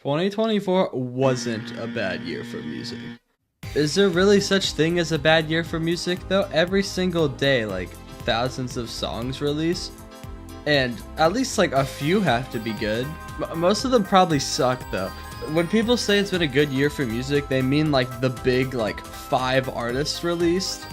2024 wasn't a bad year for music. Is there really such thing as a bad year for music though? Every single day, like thousands of songs release, and at least like a few have to be good. Most of them probably suck though. When people say it's been a good year for music, they mean like the big like 5 artists released.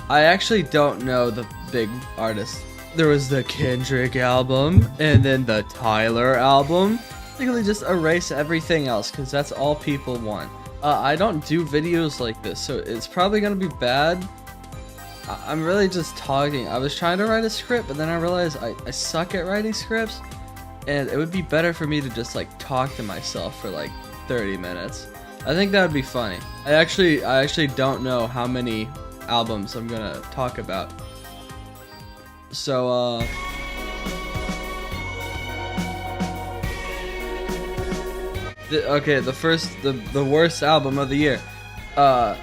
I actually don't know the big artists. There was the Kendrick album and then the Tyler album. Basically just erase everything else because that's all people want. I don't do videos like this, so it's probably gonna be bad. I'm really just talking. I was trying to write a script, but then I realized I suck at writing scripts, and it would be better for me to just like talk to myself for like 30 minutes. I think that would be funny. I actually don't know how many albums I'm gonna talk about. So okay, the worst album of the year.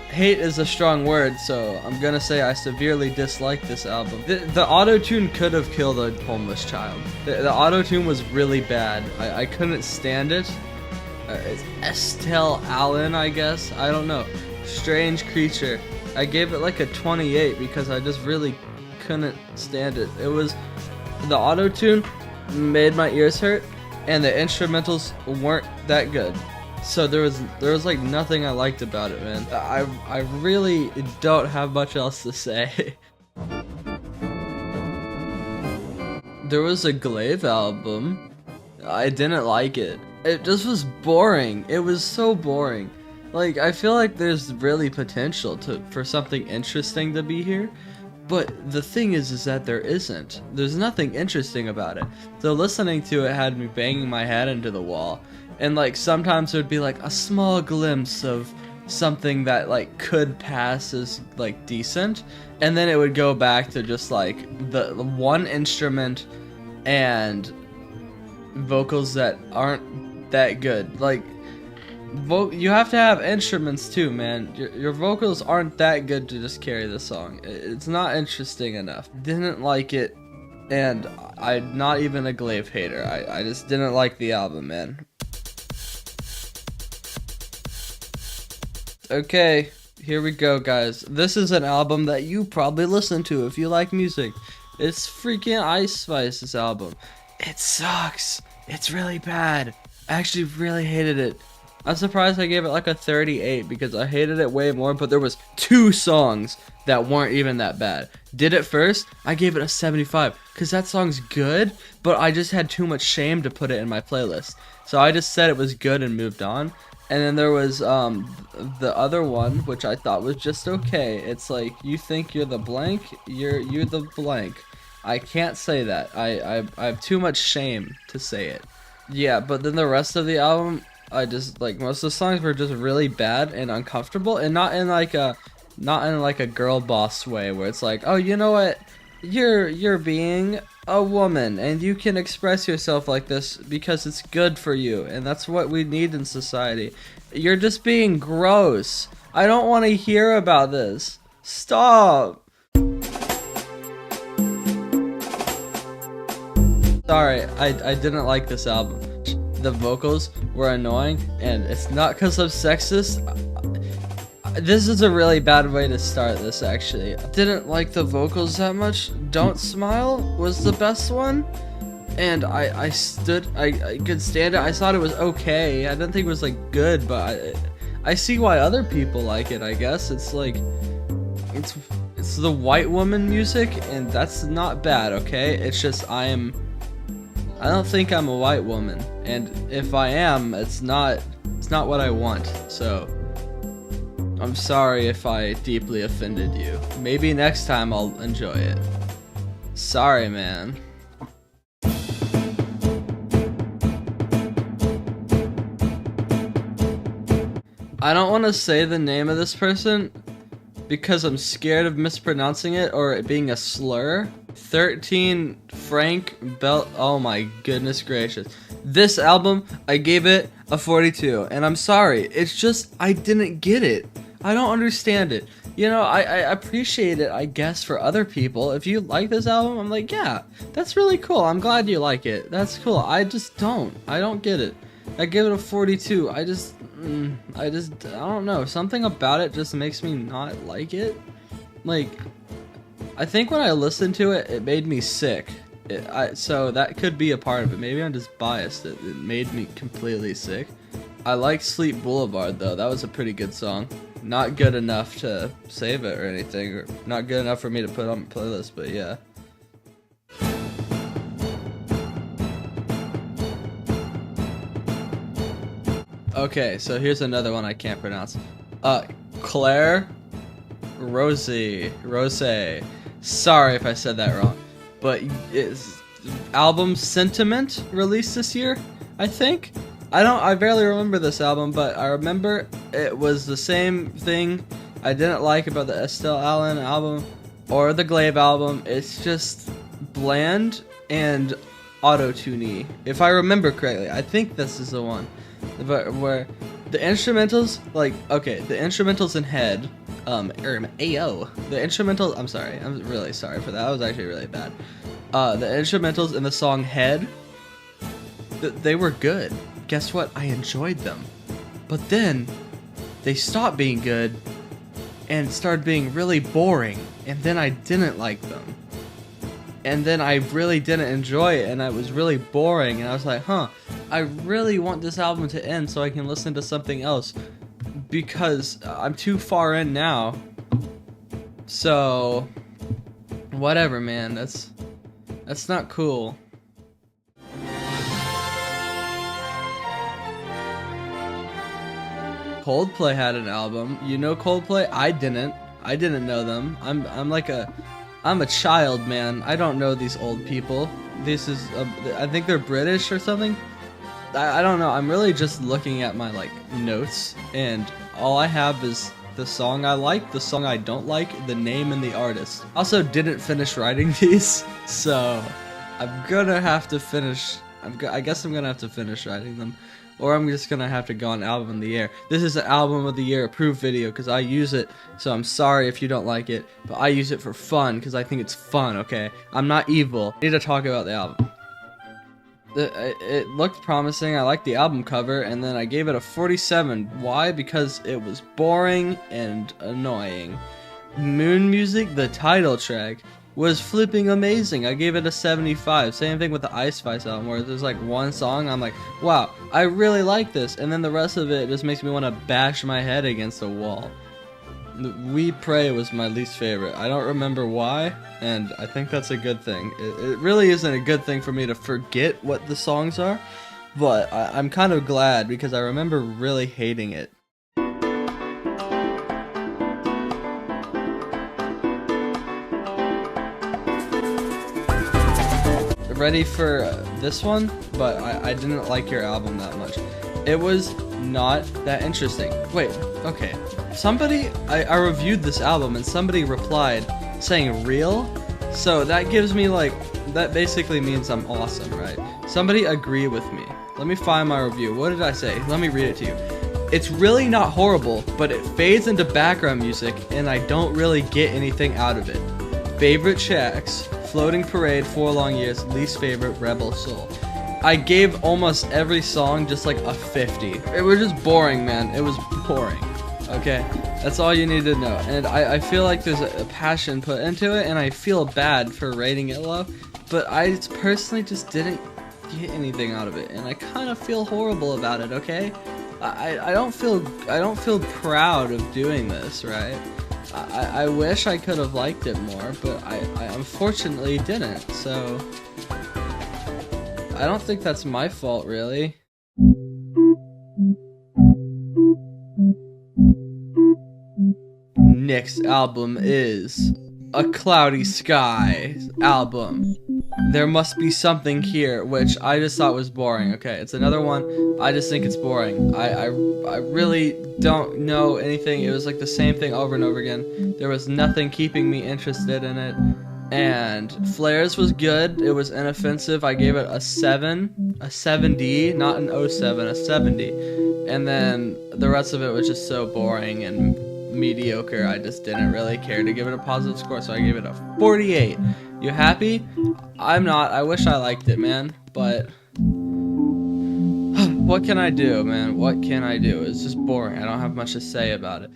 Hate is a strong word, so I'm gonna say I severely dislike this album. The auto-tune could have killed a homeless child. The auto-tune was really bad. I couldn't stand it. It's Estelle Allen, I guess. I don't know. Strange Creature. I gave it like a 28 because I just really couldn't stand it. It was the auto-tune made my ears hurt, and the instrumentals weren't that good. So there was like nothing I liked about it, man. I really don't have much else to say. There was a Glaive album. I didn't like it. It just was boring. It was so boring. Like, I feel like there's really potential for something interesting to be here. But the thing is that there isn't. There's nothing interesting about it. So listening to it had me banging my head into the wall. And like sometimes there'd be like a small glimpse of something that like could pass as like decent. And then it would go back to just like the one instrument and vocals that aren't that good. Like, you have to have instruments too, man. Your vocals aren't that good to just carry the song. It's not interesting enough. Didn't like it, and I'm not even a Glaive hater. I just didn't like the album, man. Okay, here we go, guys. This is an album that you probably listen to if you like music. It's freaking Ice Spice's album. It sucks. It's really bad. I actually really hated it. I'm surprised I gave it like a 38 because I hated it way more, but there was 2 songs that weren't even that bad. Did It First, I gave it a 75 because that song's good, but I just had too much shame to put it in my playlist. So I just said it was good and moved on. And then there was the other one, which I thought was just okay. It's like, you think you're the blank, you're the blank. I can't say that. I have too much shame to say it. Yeah, but then the rest of the album, I just like most of the songs were just really bad and uncomfortable, and not in like a girl boss way where it's like, oh, you know what, you're being a woman and you can express yourself like this because it's good for you and that's what we need in society. You're just being gross. I don't want to hear about this. Stop. Sorry, I didn't like this album. The vocals were annoying, and it's not because I'm sexist. This is a really bad way to start this, actually. I didn't like the vocals that much. Don't Smile was the best one, and I could stand it. I thought it was okay. I didn't think it was like good, but I see why other people like it, I guess. It's like it's the white woman music, and that's not bad, okay? It's just I don't think I'm a white woman, and if I am, it's not what I want, so I'm sorry if I deeply offended you. Maybe next time I'll enjoy it. Sorry, man. I don't want to say the name of this person because I'm scared of mispronouncing it or it being a slur. 13 Frank Bell. Oh my goodness gracious. This album, I gave it a 42, and I'm sorry. It's just, I didn't get it. I don't understand it. You know, I appreciate it, I guess, for other people. If you like this album, I'm like, yeah, that's really cool. I'm glad you like it. That's cool. I just don't. I don't get it. I give it a 42. I don't know. Something about it just makes me not like it. Like, I think when I listened to it, it made me sick. So that could be a part of it. Maybe I'm just biased. It made me completely sick. I like Sleep Boulevard though. That was a pretty good song. Not good enough to save it or anything, or not good enough for me to put on my playlist, but yeah. Okay, so here's another one I can't pronounce. Claire Rose. Sorry if I said that wrong. But it's album Sentiment released this year, I think. I barely remember this album, but I remember it was the same thing I didn't like about the Estelle Allen album or the Glaive album. It's just bland and auto-tune-y. If I remember correctly, I think this is the one. But where the instrumentals, like, okay, the instrumentals in Head, Ayo. The instrumentals, I'm sorry, I'm really sorry for that. That was actually really bad. The instrumentals in the song Head, they were good. Guess what? I enjoyed them. But then they stopped being good and started being really boring, and then I didn't like them. And then I really didn't enjoy it, and it was really boring, and I was like, huh, I really want this album to end so I can listen to something else, because I'm too far in now. So, whatever, man, that's not cool. Coldplay had an album. You know Coldplay? I didn't know them. I'm a child, man. I don't know these old people. I think they're British or something. I don't know. I'm really just looking at my notes, and all I have is the song I like, the song I don't like, the name, and the artist. Also, didn't finish writing these, so I'm gonna have to finish. I guess I'm gonna have to finish writing them, or I'm just gonna have to go on Album of the Year. This is an Album of the Year approved video because I use it, so I'm sorry if you don't like it, but I use it for fun because I think it's fun, okay? I'm not evil. I need to talk about the album. It looked promising. I liked the album cover, and then I gave it a 47. Why? Because it was boring and annoying. Moon Music, the title track, was flipping amazing. I gave it a 75. Same thing with the Ice Spice album, where there's one song, I'm like, wow, I really like this, and then the rest of it just makes me want to bash my head against a wall. We Pray was my least favorite. I don't remember why, and I think that's a good thing. It really isn't a good thing for me to forget what the songs are, but I'm kind of glad because I remember really hating it. Ready for this one? But I didn't like your album that much. It was not that interesting. Wait, okay. I reviewed this album and somebody replied saying real, so that gives me that basically means I'm awesome, right? Somebody agree with me. Let me find my review. What did I say? Let me read it to you. It's really not horrible, but it fades into background music and I don't really get anything out of it. Favorite tracks: Floating Parade, 4 Long Years, least favorite, Rebel Soul. I gave almost every song just a 50. It was just boring, man. It was boring. Okay, that's all you need to know. And I feel like there's a passion put into it, and I feel bad for rating it low, but I personally just didn't get anything out of it, and I kind of feel horrible about it. Okay, I don't feel proud of doing this, right? I wish I could have liked it more, but I unfortunately didn't. So I don't think that's my fault, really. Next album is A Cloudy Sky album. There Must Be Something Here, which I just thought was boring. Okay, it's another one. I just think it's boring. I really don't know anything. It was the same thing over and over again. There was nothing keeping me interested in it. And Flares was good. It was inoffensive. I gave it a 7, a 70, not an 07, a 70. And then the rest of it was just so boring and mediocre. I just didn't really care to give it a positive score, so I gave it a 48. You happy? I'm not. I wish I liked it, man, but what can I do, man? What can I do? It's just boring. I don't have much to say about it.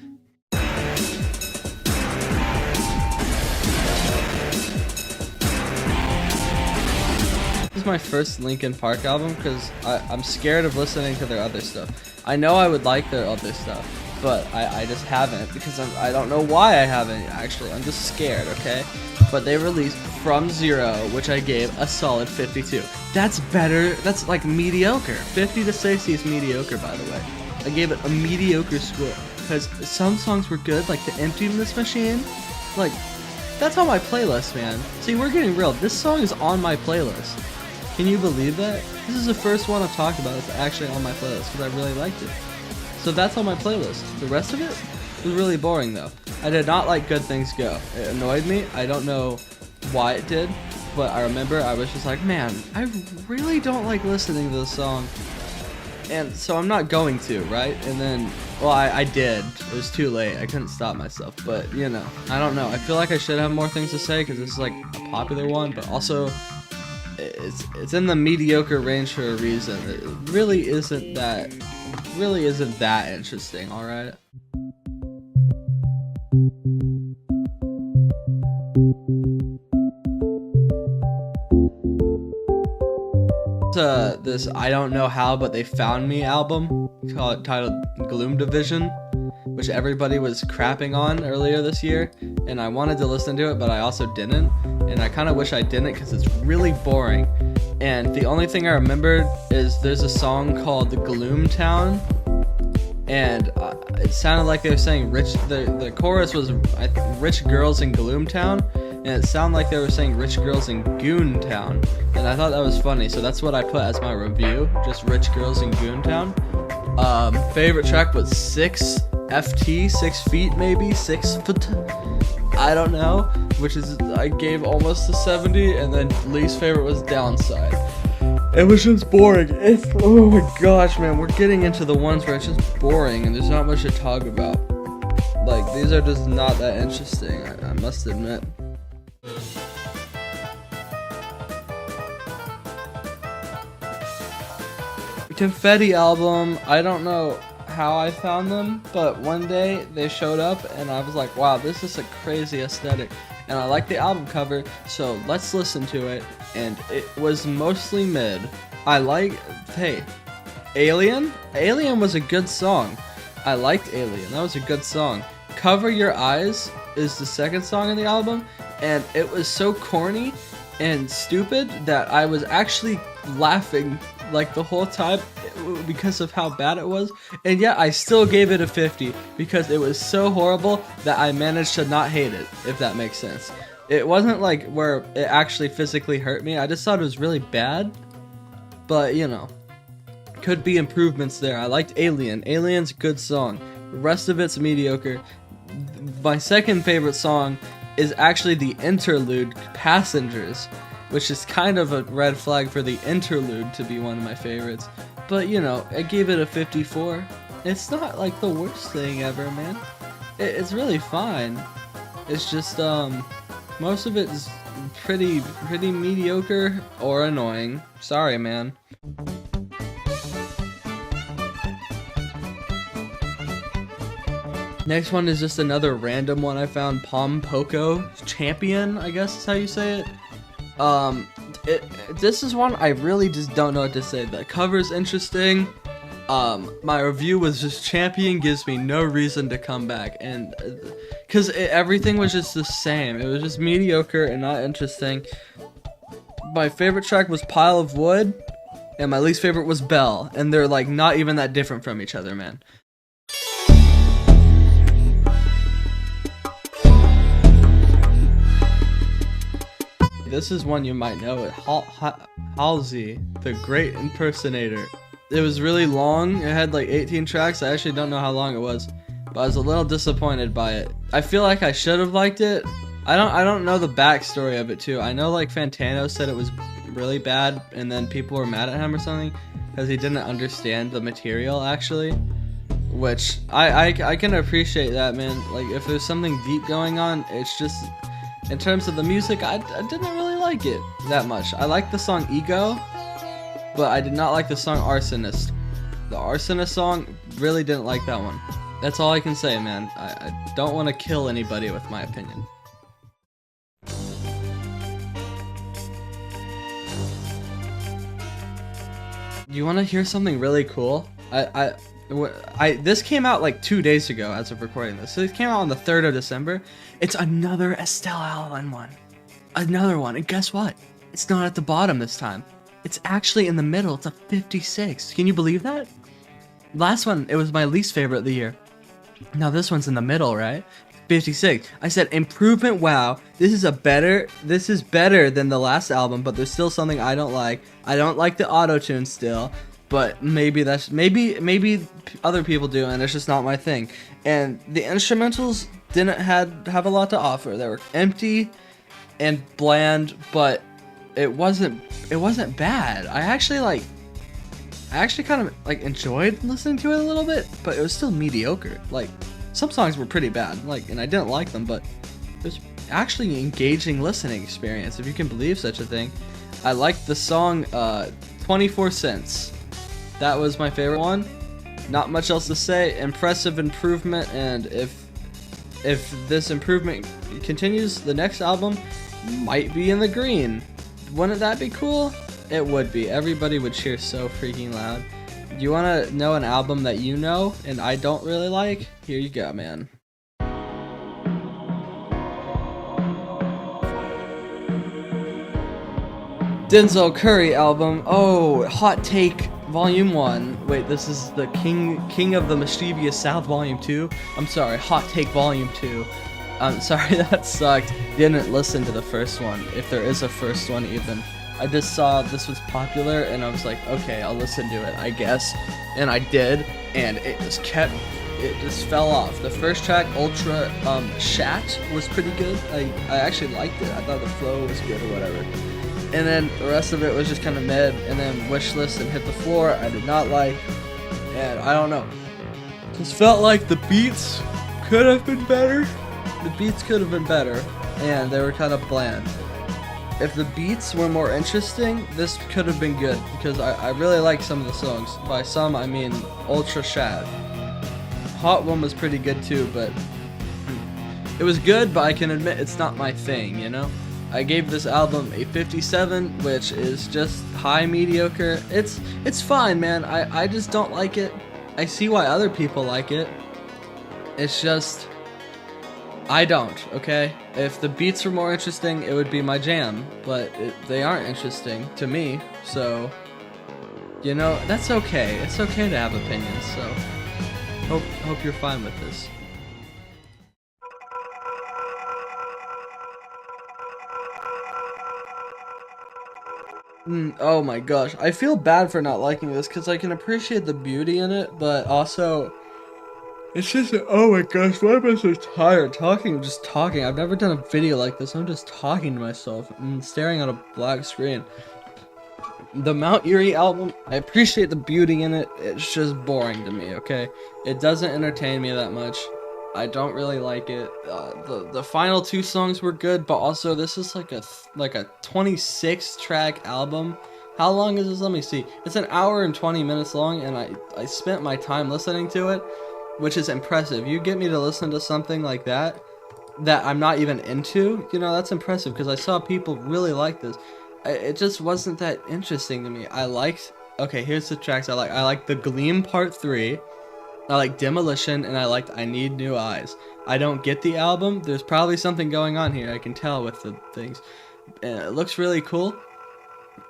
This is my first Linkin Park album because I'm scared of listening to their other stuff. I know I would like their other stuff, but I just haven't because I don't know why I haven't actually. I'm just scared, okay? But they released From Zero, which I gave a solid 52. That's better. That's like mediocre. 50 to 60 is mediocre, by the way. I gave it a mediocre score because some songs were good, like the Emptiness Machine. Like, that's on my playlist, man. See, we're getting real. This song is on my playlist. Can you believe that? This is the first one I've talked about that's actually on my playlist because I really liked it. So that's on my playlist. The rest of it was really boring, though. I did not like Good Things Go. It annoyed me. I don't know why it did, but I remember I was just like, man, I really don't like listening to this song. And so I'm not going to, right? And then, well, I did. It was too late. I couldn't stop myself. But, you know, I don't know. I feel like I should have more things to say because this is like a popular one, but also it's in the mediocre range for a reason. It really isn't that interesting, all right? This I Don't Know How But They Found Me album titled Gloom Division, which everybody was crapping on earlier this year, and I wanted to listen to it, but I also didn't, and I kind of wish I didn't because it's really boring. And the only thing I remembered is there's a song called The Gloom Town, and it sounded like they were saying the chorus was rich girls in Gloom Town, and it sounded like they were saying rich girls in Goon Town, and I thought that was funny, so that's what I put as my review, just rich girls in Goon Town. Favorite track was 6 FT, 6 feet maybe, 6 foot, I don't know, which is, I gave almost a 70, and then least favorite was Downside. It was just boring. Oh my gosh, man, we're getting into the ones where it's just boring and there's not much to talk about. Like, these are just not that interesting, I must admit. Confetti album, I don't know how I found them, but one day they showed up and I was like, wow, this is a crazy aesthetic, and I like the album cover, so let's listen to it. And it was mostly mid. Hey, Alien was a good song. I liked Alien, that was a good song. Cover Your Eyes is the second song in the album, and it was so corny and stupid that I was actually laughing like the whole time because of how bad it was, and yet I still gave it a 50 because it was so horrible that I managed to not hate it, if that makes sense. It wasn't like where it actually physically hurt me, I just thought it was really bad, but you know, could be improvements there. I liked Alien's a good song, the rest of it's mediocre. My second favorite song is actually the interlude, Passengers, which is kind of a red flag for the interlude to be one of my favorites. But you know, I gave it a 54. It's not like the worst thing ever, man. It's really fine. It's just most of it is pretty mediocre or annoying. Sorry, man. Next one is just another random one I found, Pom Poko Champion, I guess is how you say it. This is one I really just don't know what to say. The cover's interesting. My review was just Champion gives me no reason to come back, and because everything was just the same. It was just mediocre and not interesting. My favorite track was Pile of Wood, and my least favorite was Bell, and they're like not even that different from each other, man. This is one you might know, Halsey, the Great Impersonator. It was really long, it had like 18 tracks, I actually don't know how long it was, but I was a little disappointed by it. I feel like I should have liked it. I don't know the backstory of it too. I know like Fantano said it was really bad, and then people were mad at him or something, because he didn't understand the material actually. Which, I can appreciate that, man. Like, if there's something deep going on, it's just... In terms of the music, I didn't really like it that much. I liked the song Ego, but I did not like the song Arsonist. The Arsonist song, really didn't like that one. That's all I can say, man. I don't want to kill anybody with my opinion. You want to hear something really cool? This came out like 2 days ago as of recording this. So it came out on the 3rd of December. It's another Estelle Allen one. Another one. And guess what? It's not at the bottom this time. It's actually in the middle. It's a 56. Can you believe that? Last one, it was my least favorite of the year. Now this one's in the middle, right? 56. I said improvement. Wow, this is better than the last album, but there's still something I don't like. I don't like the auto-tune still, but maybe other people do, and it's just not my thing. And the instrumentals didn't have a lot to offer. They were empty and bland, but it wasn't bad. I actually kind of like enjoyed listening to it a little bit, but it was still mediocre. Like, some songs were pretty bad, and I didn't like them, but it was actually an engaging listening experience, if you can believe such a thing. I liked the song 24 Cents. That was my favorite one. Not much else to say. Impressive improvement, and if this improvement continues, the next album might be in the green. Wouldn't that be cool? It would be. Everybody would cheer so freaking loud. You want to know an album that you know and I don't really like? Here you go, man. Denzel Curry album. Oh, Hot Take Volume 1. Wait, this is the King of the Mischievous South Volume 2? I'm sorry, Hot Take Volume 2. I'm sorry, that sucked. Didn't listen to the first one, if there is a first one even. I just saw this was popular, and I was like, okay, I'll listen to it, I guess. And I did, and it just fell off. The first track, Ultra Shat, was pretty good. I actually liked it. I thought the flow was good or whatever. And then the rest of it was just kind of mid. And then Wishlist and Hit the Floor, I did not like. And I don't know. Just felt like the beats could have been better. The beats could have been better, and they were kind of bland. If the beats were more interesting, this could have been good, because I really like some of the songs. By some, I mean Ultra Shad. Hot One was pretty good too, but it was good, but I can admit it's not my thing, you know? I gave this album a 57, which is just high mediocre. It's fine, man. I just don't like it. I see why other people like it. It's just, I don't, okay? If the beats were more interesting, it would be my jam, but they aren't interesting to me, so, you know, that's okay. It's okay to have opinions, so hope you're fine with this. Oh my gosh, I feel bad for not liking this, because I can appreciate the beauty in it, but also, it's just, oh my gosh, why am I so tired? Just talking. I've never done a video like this. I'm just talking to myself and staring at a black screen. The Mount Eerie album, I appreciate the beauty in it. It's just boring to me, okay? It doesn't entertain me that much. I don't really like it. The final two songs were good, but also this is like a 26 track album. How long is this? Let me see. It's an hour and 20 minutes long, and I spent my time listening to it, which is impressive. You get me to listen to something like that I'm not even into, you know, that's impressive, because I saw people really like this. It just wasn't that interesting to me. Okay, here's the tracks I like. I like The Gleam Part 3, I like Demolition, and I liked I Need New Eyes. I don't get the album. There's probably something going on here, I can tell with the things. It looks really cool.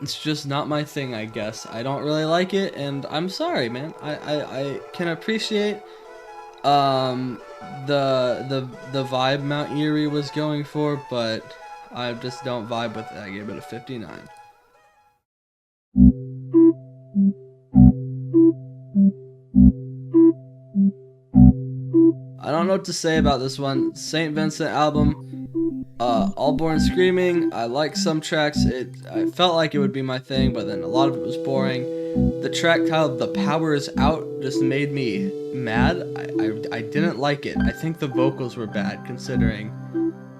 It's just not my thing, I guess. I don't really like it, and I'm sorry, man. I can appreciate the vibe Mount Eerie was going for, but I just don't vibe with it. I gave it a 59. I don't know what to say about this one. St. Vincent album, All Born Screaming. I like some tracks. I felt like it would be my thing, but then a lot of it was boring. The track titled The Power Is Out just made me mad. I didn't like it. I think the vocals were bad, considering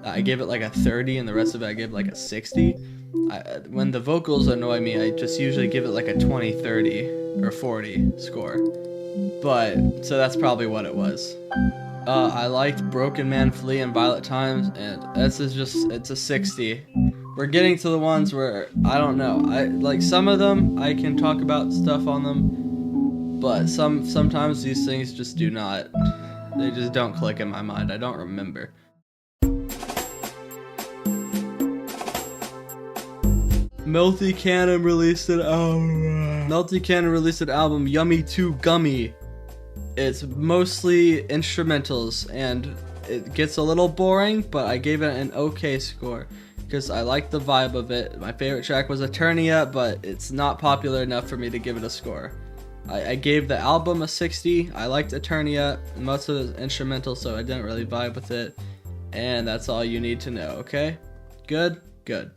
I gave it like a 30 and the rest of it I gave like a 60. When the vocals annoy me, I just usually give it like a 20, 30, or 40 score. But, so that's probably what it was. I liked Broken Man, Flea, and Violet Times, and this is just, it's a 60. We're getting to the ones where, I don't know, like some of them, I can talk about stuff on them, but sometimes these things just do not, they just don't click in my mind. I don't remember. Melty Cannon released an album. Melty Cannon released an album, Yummy 2 Gummy. It's mostly instrumentals, and it gets a little boring, but I gave it an okay score because I like the vibe of it. My favorite track was Eternia, but it's not popular enough for me to give it a score. I gave the album a 60. I liked Eternia, most of it was instrumental, so I didn't really vibe with it. And that's all you need to know, okay? Good? Good.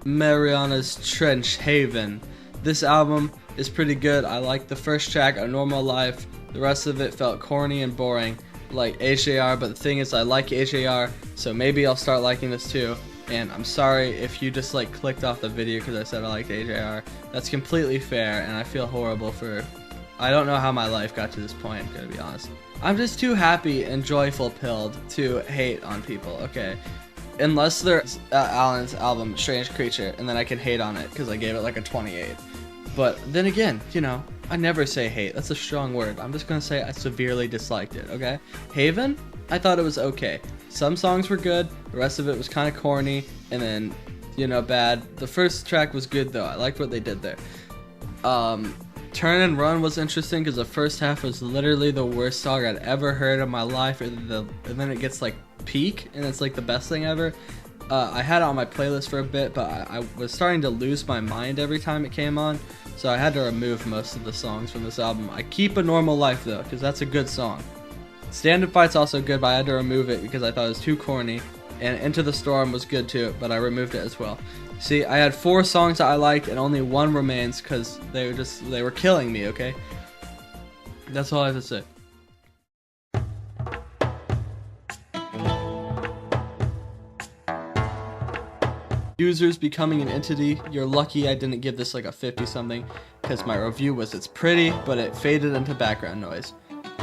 Mariana's Trench Haven. This album is pretty good. I like the first track, A Normal Life. The rest of it felt corny and boring, like HAR, but the thing is I like HAR, so maybe I'll start liking this too. And I'm sorry if you just like clicked off the video because I said I liked HAR. That's completely fair, and I feel horrible for... I don't know how my life got to this point, I'm gonna be honest. I'm just too happy and joyful pilled to hate on people, okay? Unless there's Alan's album, Strange Creature, and then I can hate on it because I gave it like a 28. But then again, you know, I never say hate. That's a strong word. I'm just gonna say I severely disliked it, okay? Haven, I thought it was okay. Some songs were good, the rest of it was kind of corny, and then, you know, bad. The first track was good though. I liked what they did there. Turn and Run was interesting because the first half was literally the worst song I'd ever heard in my life, and then it gets like peak and it's like the best thing ever. I had it on my playlist for a bit, but I was starting to lose my mind every time it came on, so I had to remove most of the songs from this album. I keep A Normal Life though, because that's a good song. Stand and Fight's also good, but I had to remove it because I thought it was too corny. And Into the Storm was good too, but I removed it as well. See, I had 4 songs that I liked and only 1 remains because they were killing me, okay? That's all I have to say. Users Becoming an Entity. You're lucky I didn't give this like a 50 something because my review was it's pretty, but it faded into background noise,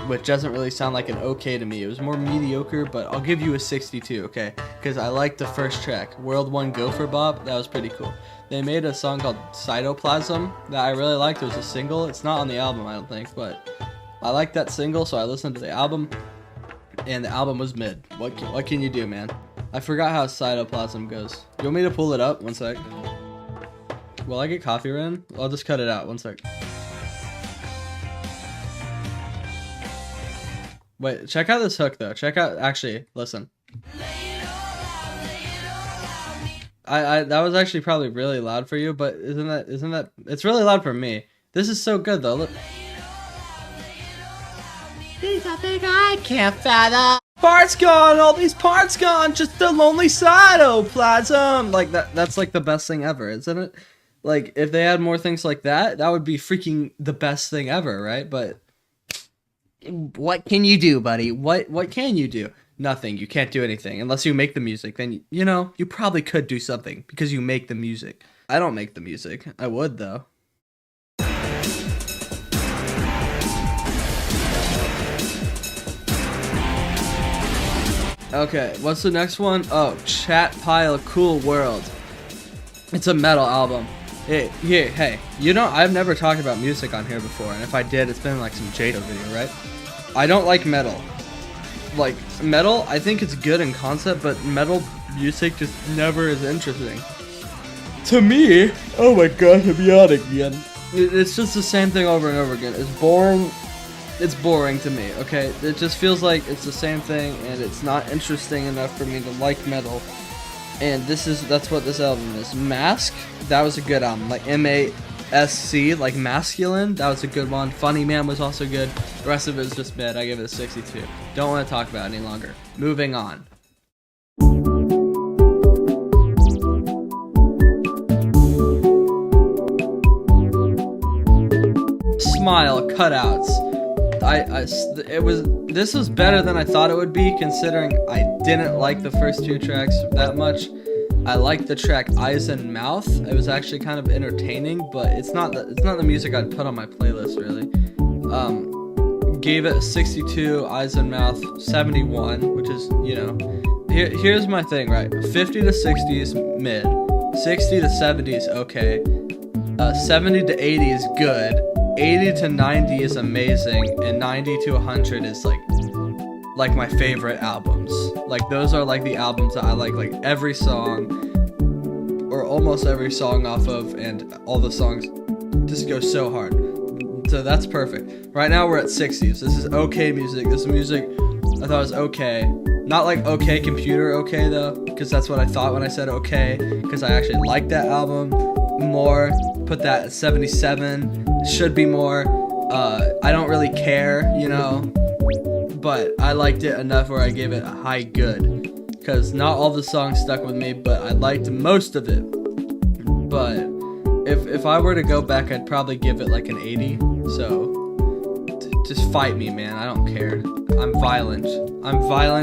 which doesn't really sound like an okay to me. It was more mediocre, but I'll give you a 62, okay? Because I liked the first track, World 1 Gopher Bob. That was pretty cool. They made a song called Cytoplasm that I really liked. It was a single. It's not on the album, I don't think, but I liked that single, so I listened to the album, and the album was mid. What can you do, man? I forgot how Cytoplasm goes. You want me to pull it up? One sec. Will I get copyrighted? I'll just cut it out. One sec. Wait, check out this hook though. Actually, listen. That was actually probably really loud for you, but isn't that, it's really loud for me. This is so good though, look. There's something I can't fathom. Parts gone, all these parts gone, just a lonely cytoplasm. Like that's like the best thing ever, isn't it? Like if they had more things like that, that would be freaking the best thing ever, right? But what can you do, buddy? What can you do? Nothing. You can't do anything unless you make the music. Then you know, you probably could do something because you make the music. I don't make the music. I would though. Okay, what's the next one? Oh, Chat Pile Cool World. It's a metal album. Hey, you know, I've never talked about music on here before, and if I did, it's been like some Jado video, right? I don't like metal. Like, metal, I think it's good in concept, but metal music just never is interesting. To me, oh my gosh, I'm yawning again. It's just the same thing over and over again. It's boring. It's boring to me, okay? It just feels like it's the same thing, and it's not interesting enough for me to like metal. And that's what this album is. Mask, that was a good album. Like M-A-S-C, like masculine, that was a good one. Funny Man was also good. The rest of it is just mid. I give it a 62. Don't want to talk about it any longer. Moving on. Smile cutouts. This was better than I thought it would be, considering I didn't like the first two tracks that much. I liked the track Eyes and Mouth. It was actually kind of entertaining, but it's not the music I'd put on my playlist really. Gave it 62, Eyes and Mouth 71, which is, you know, here's my thing, right? 50 to 60 is mid, 60 to 70 is okay, 70 to 80 is good, 80 to 90 is amazing, and 90 to 100 is like my favorite albums. Like those are like the albums that I like every song or almost every song off of, and all the songs just go so hard. So that's perfect. Right now we're at 60s. This is okay music. This music I thought was okay. Not like okay computer okay though, because that's what I thought when I said okay, because I actually like that album more. Put that at 77. It should be more. I don't really care, you know, but I liked it enough where I gave it a high good, because not all the songs stuck with me, but I liked most of it. But if I were to go back, I'd probably give it like an 80. So just fight me, man. I don't care. I'm violent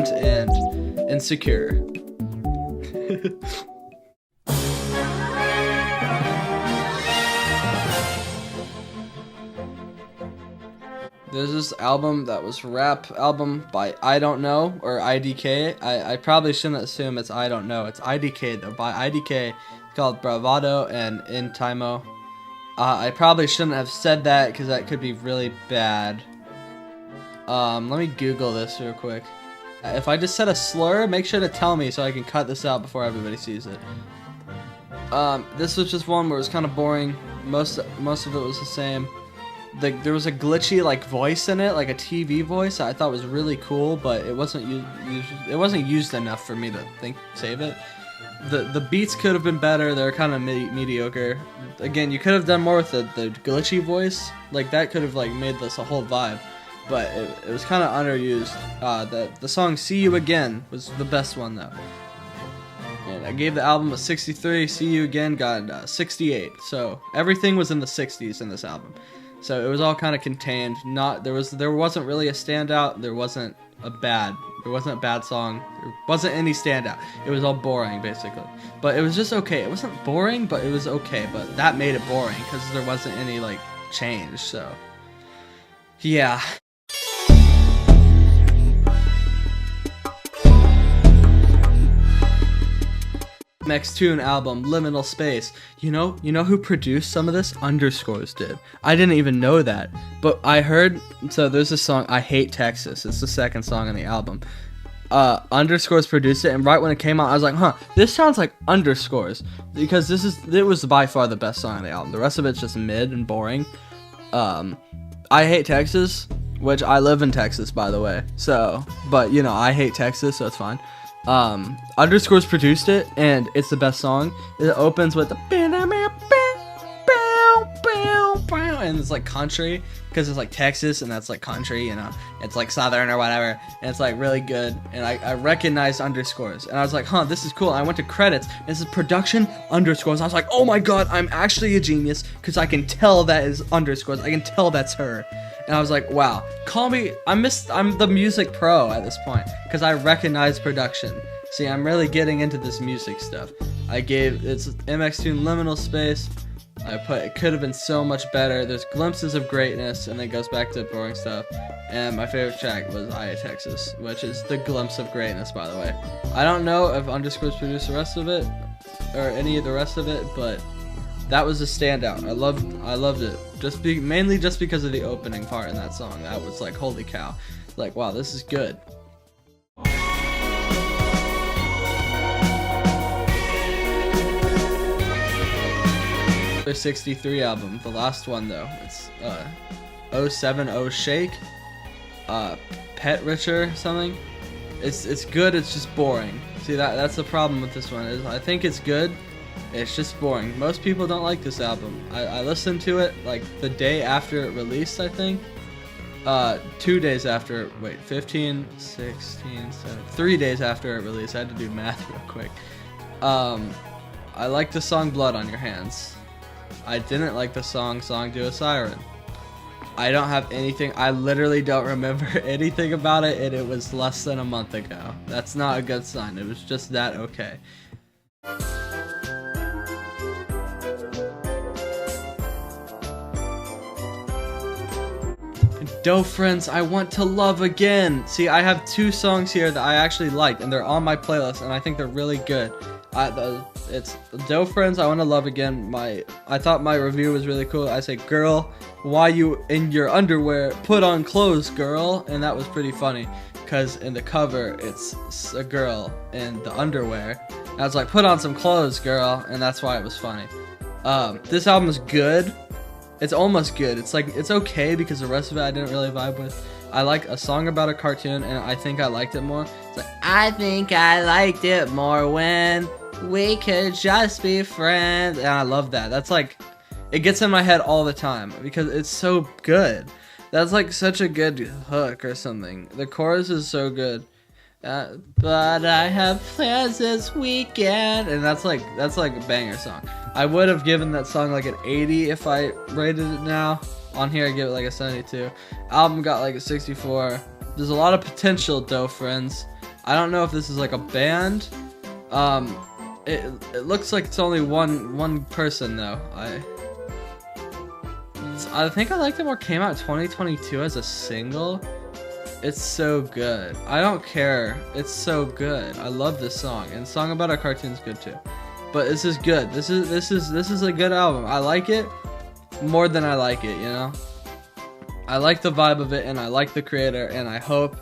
and insecure. There's this album that was rap album by I Don't Know, or IDK. I probably shouldn't assume it's I Don't Know. It's IDK though, by IDK. It's called Bravado and In Timo. I probably shouldn't have said that because that could be really bad. Let me Google this real quick. If I just said a slur, make sure to tell me so I can cut this out before everybody sees it. This was just one where it was kind of boring. Most of it was the same. There was a glitchy like voice in it, like a TV voice that I thought was really cool, but it wasn't used enough for me to save it. The beats could have been better. They're kind of mediocre. Again, you could have done more with the glitchy voice. Like that could have like made this a whole vibe, but it was kind of underused. The song "See You Again" was the best one though. And I gave the album a 63. "See You Again" got 68. So everything was in the 60s in this album. So it was all kind of contained. There wasn't really a standout. There wasn't a bad song. There wasn't any standout. It was all boring basically. But it was just okay. It wasn't boring, but it was okay. But that made it boring because there wasn't any like change. So yeah. MX Toon album, Liminal Space. You know who produced some of this? Underscores did. I didn't even know that, but I heard. So there's this song, I Hate Texas. It's the second song on the album. Underscores produced it, and right when it came out, I was like, huh, this sounds like Underscores, because it was by far the best song on the album. The rest of it's just mid and boring. I Hate Texas, which I live in Texas, by the way. So, but you know, I hate Texas, so it's fine. Underscores produced it, and it's the best song. It opens with the and it's like country, because it's like Texas, and that's like country, you know, it's like southern or whatever, and it's like really good. And I recognized Underscores, and I was like, huh, this is cool. And I went to credits, and this is production Underscores. I was like, oh my god, I'm actually a genius, because I can tell that is Underscores. I can tell that's her. And I was like, wow, call me, I'm the music pro at this point, because I recognize production. See, I'm really getting into this music stuff. It's MX Toon Liminal Space. It could have been so much better. There's glimpses of greatness, and then goes back to boring stuff. And my favorite track was I Hate Texas, which is the glimpse of greatness, by the way. I don't know if Underscores produced the rest of it, or any of the rest of it, but that was a standout. I loved it. Mainly just because of the opening part in that song. That was like, holy cow. Like, wow, this is good. Their 63 album, the last one though. It's 070 Shake. Pet Richer something. It's good, it's just boring. See, that's the problem with this one, is I think it's good. It's just boring. Most people don't like this album. I listened to it like the day after it released, I think. 2 days after, 15, 16, 17, 3 days after it released. I had to do math real quick. I liked the song Blood on Your Hands. I didn't like the song Song to a Siren. I don't have anything. I literally don't remember anything about it, and it was less than a month ago. That's not a good sign. It was just that okay. Doe Friends, I Want to Love Again. See, I have 2 songs here that I actually liked, and they're on my playlist, and I think they're really good. It's Doe Friends, I Want to Love Again. I thought my review was really cool. I say, girl, why you in your underwear? Put on clothes, girl. And that was pretty funny, because in the cover, it's a girl in the underwear. And I was like, put on some clothes, girl. And that's why it was funny. This album is good. It's almost good. It's like, it's okay because the rest of it I didn't really vibe with. I like A Song About a Cartoon, and I think I liked it more. It's like, I think I liked it more when we could just be friends. And I love that. That's like, it gets in my head all the time because it's so good. That's like such a good hook or something. The chorus is so good. But I have plans this weekend, and that's like a banger song. I would have given that song like an 80 if I rated it now. On here I give it like a 72. Album got like a 64. There's a lot of potential, Doe Friends. I don't know if this is like a band. It looks like it's only one person though. I think I Like It More came out 2022 as a single. It's so good. I don't care. It's so good. I love this song, and Song About a Cartoon's good too. But this is good. This is a good album. I like it more than I like it, you know? I like the vibe of it, and I like the creator, and I hope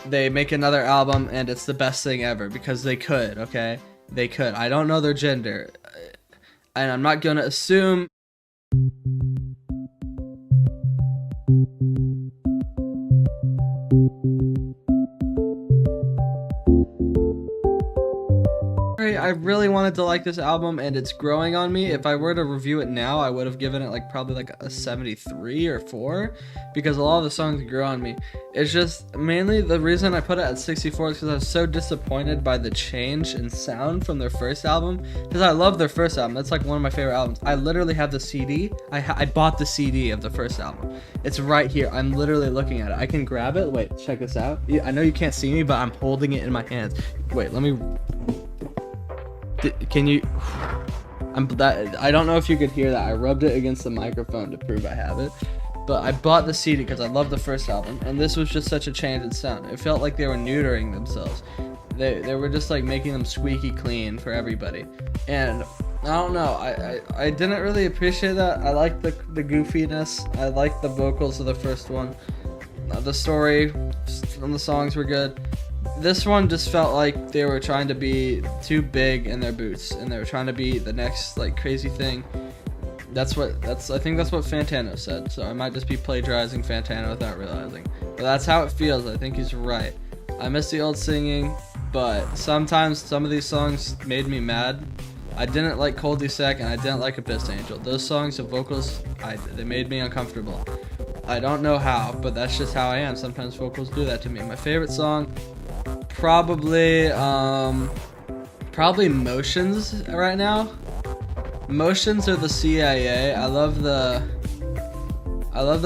they make another album and it's the best thing ever, because they could, okay? They could. I don't know their gender, and I'm not gonna assume. I really wanted to like this album, and it's growing on me. If I were to review it now, I would have given it like probably like a 73 or 4, because a lot of the songs grew on me. It's just mainly the reason I put it at 64 is because I was so disappointed by the change in sound from their first album, because I love their first album. That's like one of my favorite albums. I literally have the CD. I bought the CD of the first album. It's right here. I'm literally looking at it. I can grab it. Wait, check this out. I know you can't see me, but I'm holding it in my hands. Wait, let me... Can you... I don't know if you could hear that. I rubbed it against the microphone to prove I have it. But I bought the CD because I love the first album, and this was just such a change in sound. It felt like they were neutering themselves. They were just like making them squeaky clean for everybody. And I don't know, I didn't really appreciate that. I liked the goofiness. I liked the vocals of the first one. The story and the songs were good. This one just felt like they were trying to be too big in their boots, and they were trying to be the next like crazy thing. I think that's what Fantano said, so I might just be plagiarizing Fantano without realizing. But that's how it feels. I think he's right. I miss the old singing, but sometimes some of these songs made me mad. I didn't like Cul de Sac, and I didn't like Abyss Angel. Those songs, the vocals, they made me uncomfortable. I don't know how, but that's just how I am. Sometimes vocals do that to me. My favorite song, probably Motions right now. Motions are the CIA. I love the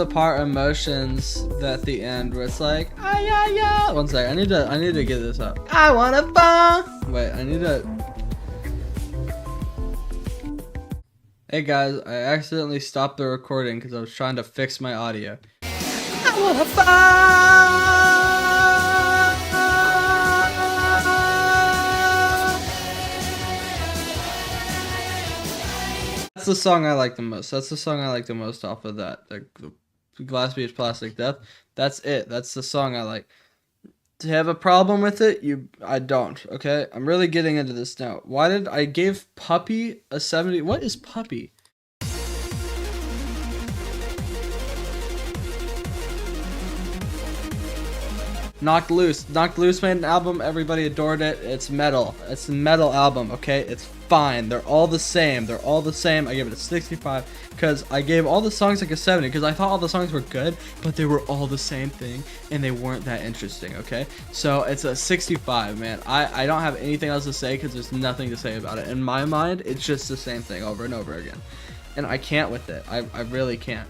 part of Motions at the end where it's like, ah yeah yeah. One sec, I need to get this up. I wanna bomb. Wait, I need to. Hey guys, I accidentally stopped the recording because I was trying to fix my audio. I wanna bomb. That's the song I like the most. That's the song I like the most off of that. The Glass Beach Plastic Death. That's it. That's the song I like. To have a problem with it, I don't. Okay, I'm really getting into this now. Why did I gave Puppy a 70? What is Puppy? Knocked Loose. Knocked Loose made an album. Everybody adored it. It's metal. It's a metal album, okay? It's fine. They're all the same. They're all the same. I gave it a 65 because I gave all the songs like a 70 because I thought all the songs were good, but they were all the same thing and they weren't that interesting, okay? So it's a 65, man. I don't have anything else to say because there's nothing to say about it. In my mind, it's just the same thing over and over again. And I can't with it. I really can't.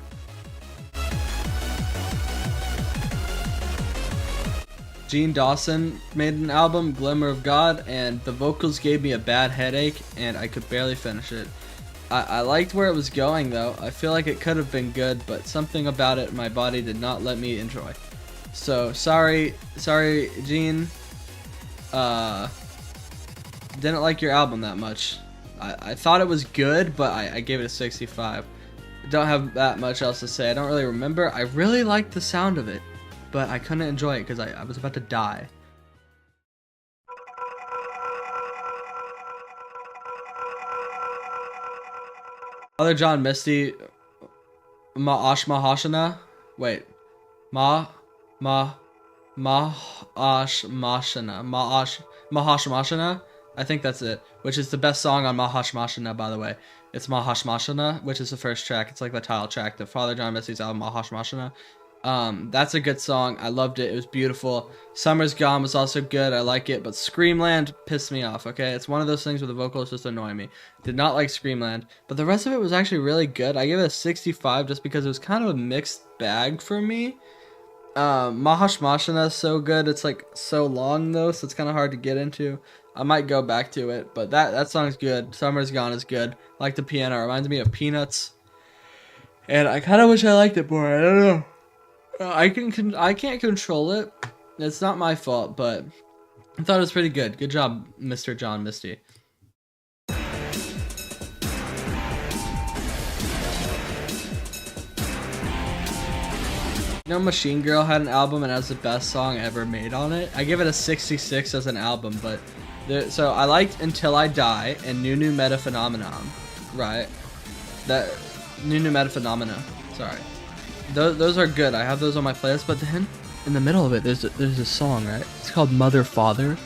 Gene Dawson made an album, Glimmer of God, and the vocals gave me a bad headache, and I could barely finish it. I liked where it was going, though. I feel like it could have been good, but something about it my body did not let me enjoy. So, sorry, Gene. Didn't like your album that much. I thought it was good, but I gave it a 65. Don't have that much else to say. I don't really remember. I really liked the sound of it, but I couldn't enjoy it because I was about to die. Father John Misty, Ma'ashmashana. Wait, Mahashmashana. I think that's it. Which is the best song on Mahashmashana, by the way. It's Mahashmashana, which is the first track. It's like the title track, the Father John Misty's album, Mahashmashana. That's a good song. I loved it. It was beautiful. Summer's Gone was also good. I like it, but Screamland pissed me off, okay? It's one of those things where the vocals just annoy me. Did not like Screamland, but the rest of it was actually really good. I gave it a 65 just because it was kind of a mixed bag for me. Mahashmashana is so good. It's like so long though, so it's kind of hard to get into. I might go back to it, but that song's good. Summer's Gone is good. I like the piano. It reminds me of Peanuts. And I kind of wish I liked it more. I don't know. I can't control it. It's not my fault, but I thought it was pretty good. Good job, Mr. John Misty. You know, Machine Girl had an album and has the best song ever made on it. I give it a 66 as an album, but so I liked Until I Die and New Meta Phenomenon, right? That New Meta Phenomena. Sorry. Those are good. I have those on my playlist, but then in the middle of it, there's a song, right? It's called Mother Father,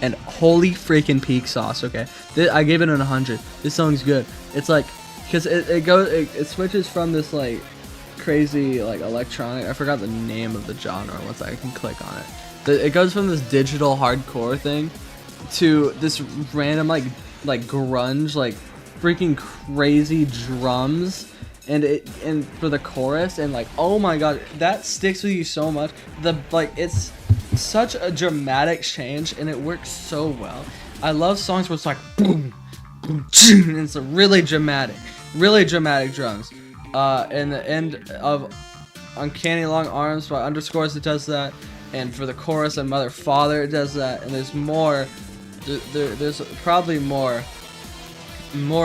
and holy freaking peak sauce. Okay, I gave it an 100. This song's good. It's like, cause it switches from this like crazy like electronic. I forgot the name of the genre. Once I can click on it, it goes from this digital hardcore thing to this random like grunge, like freaking crazy drums. And for the chorus, and like, oh my god, that sticks with you so much. It's such a dramatic change, and it works so well. I love songs where it's like boom, boom, and it's a really dramatic drums. And the end of Uncanny Long Arms by Underscores, it does that, and for the chorus and Mother Father, it does that. And there's more. There's probably more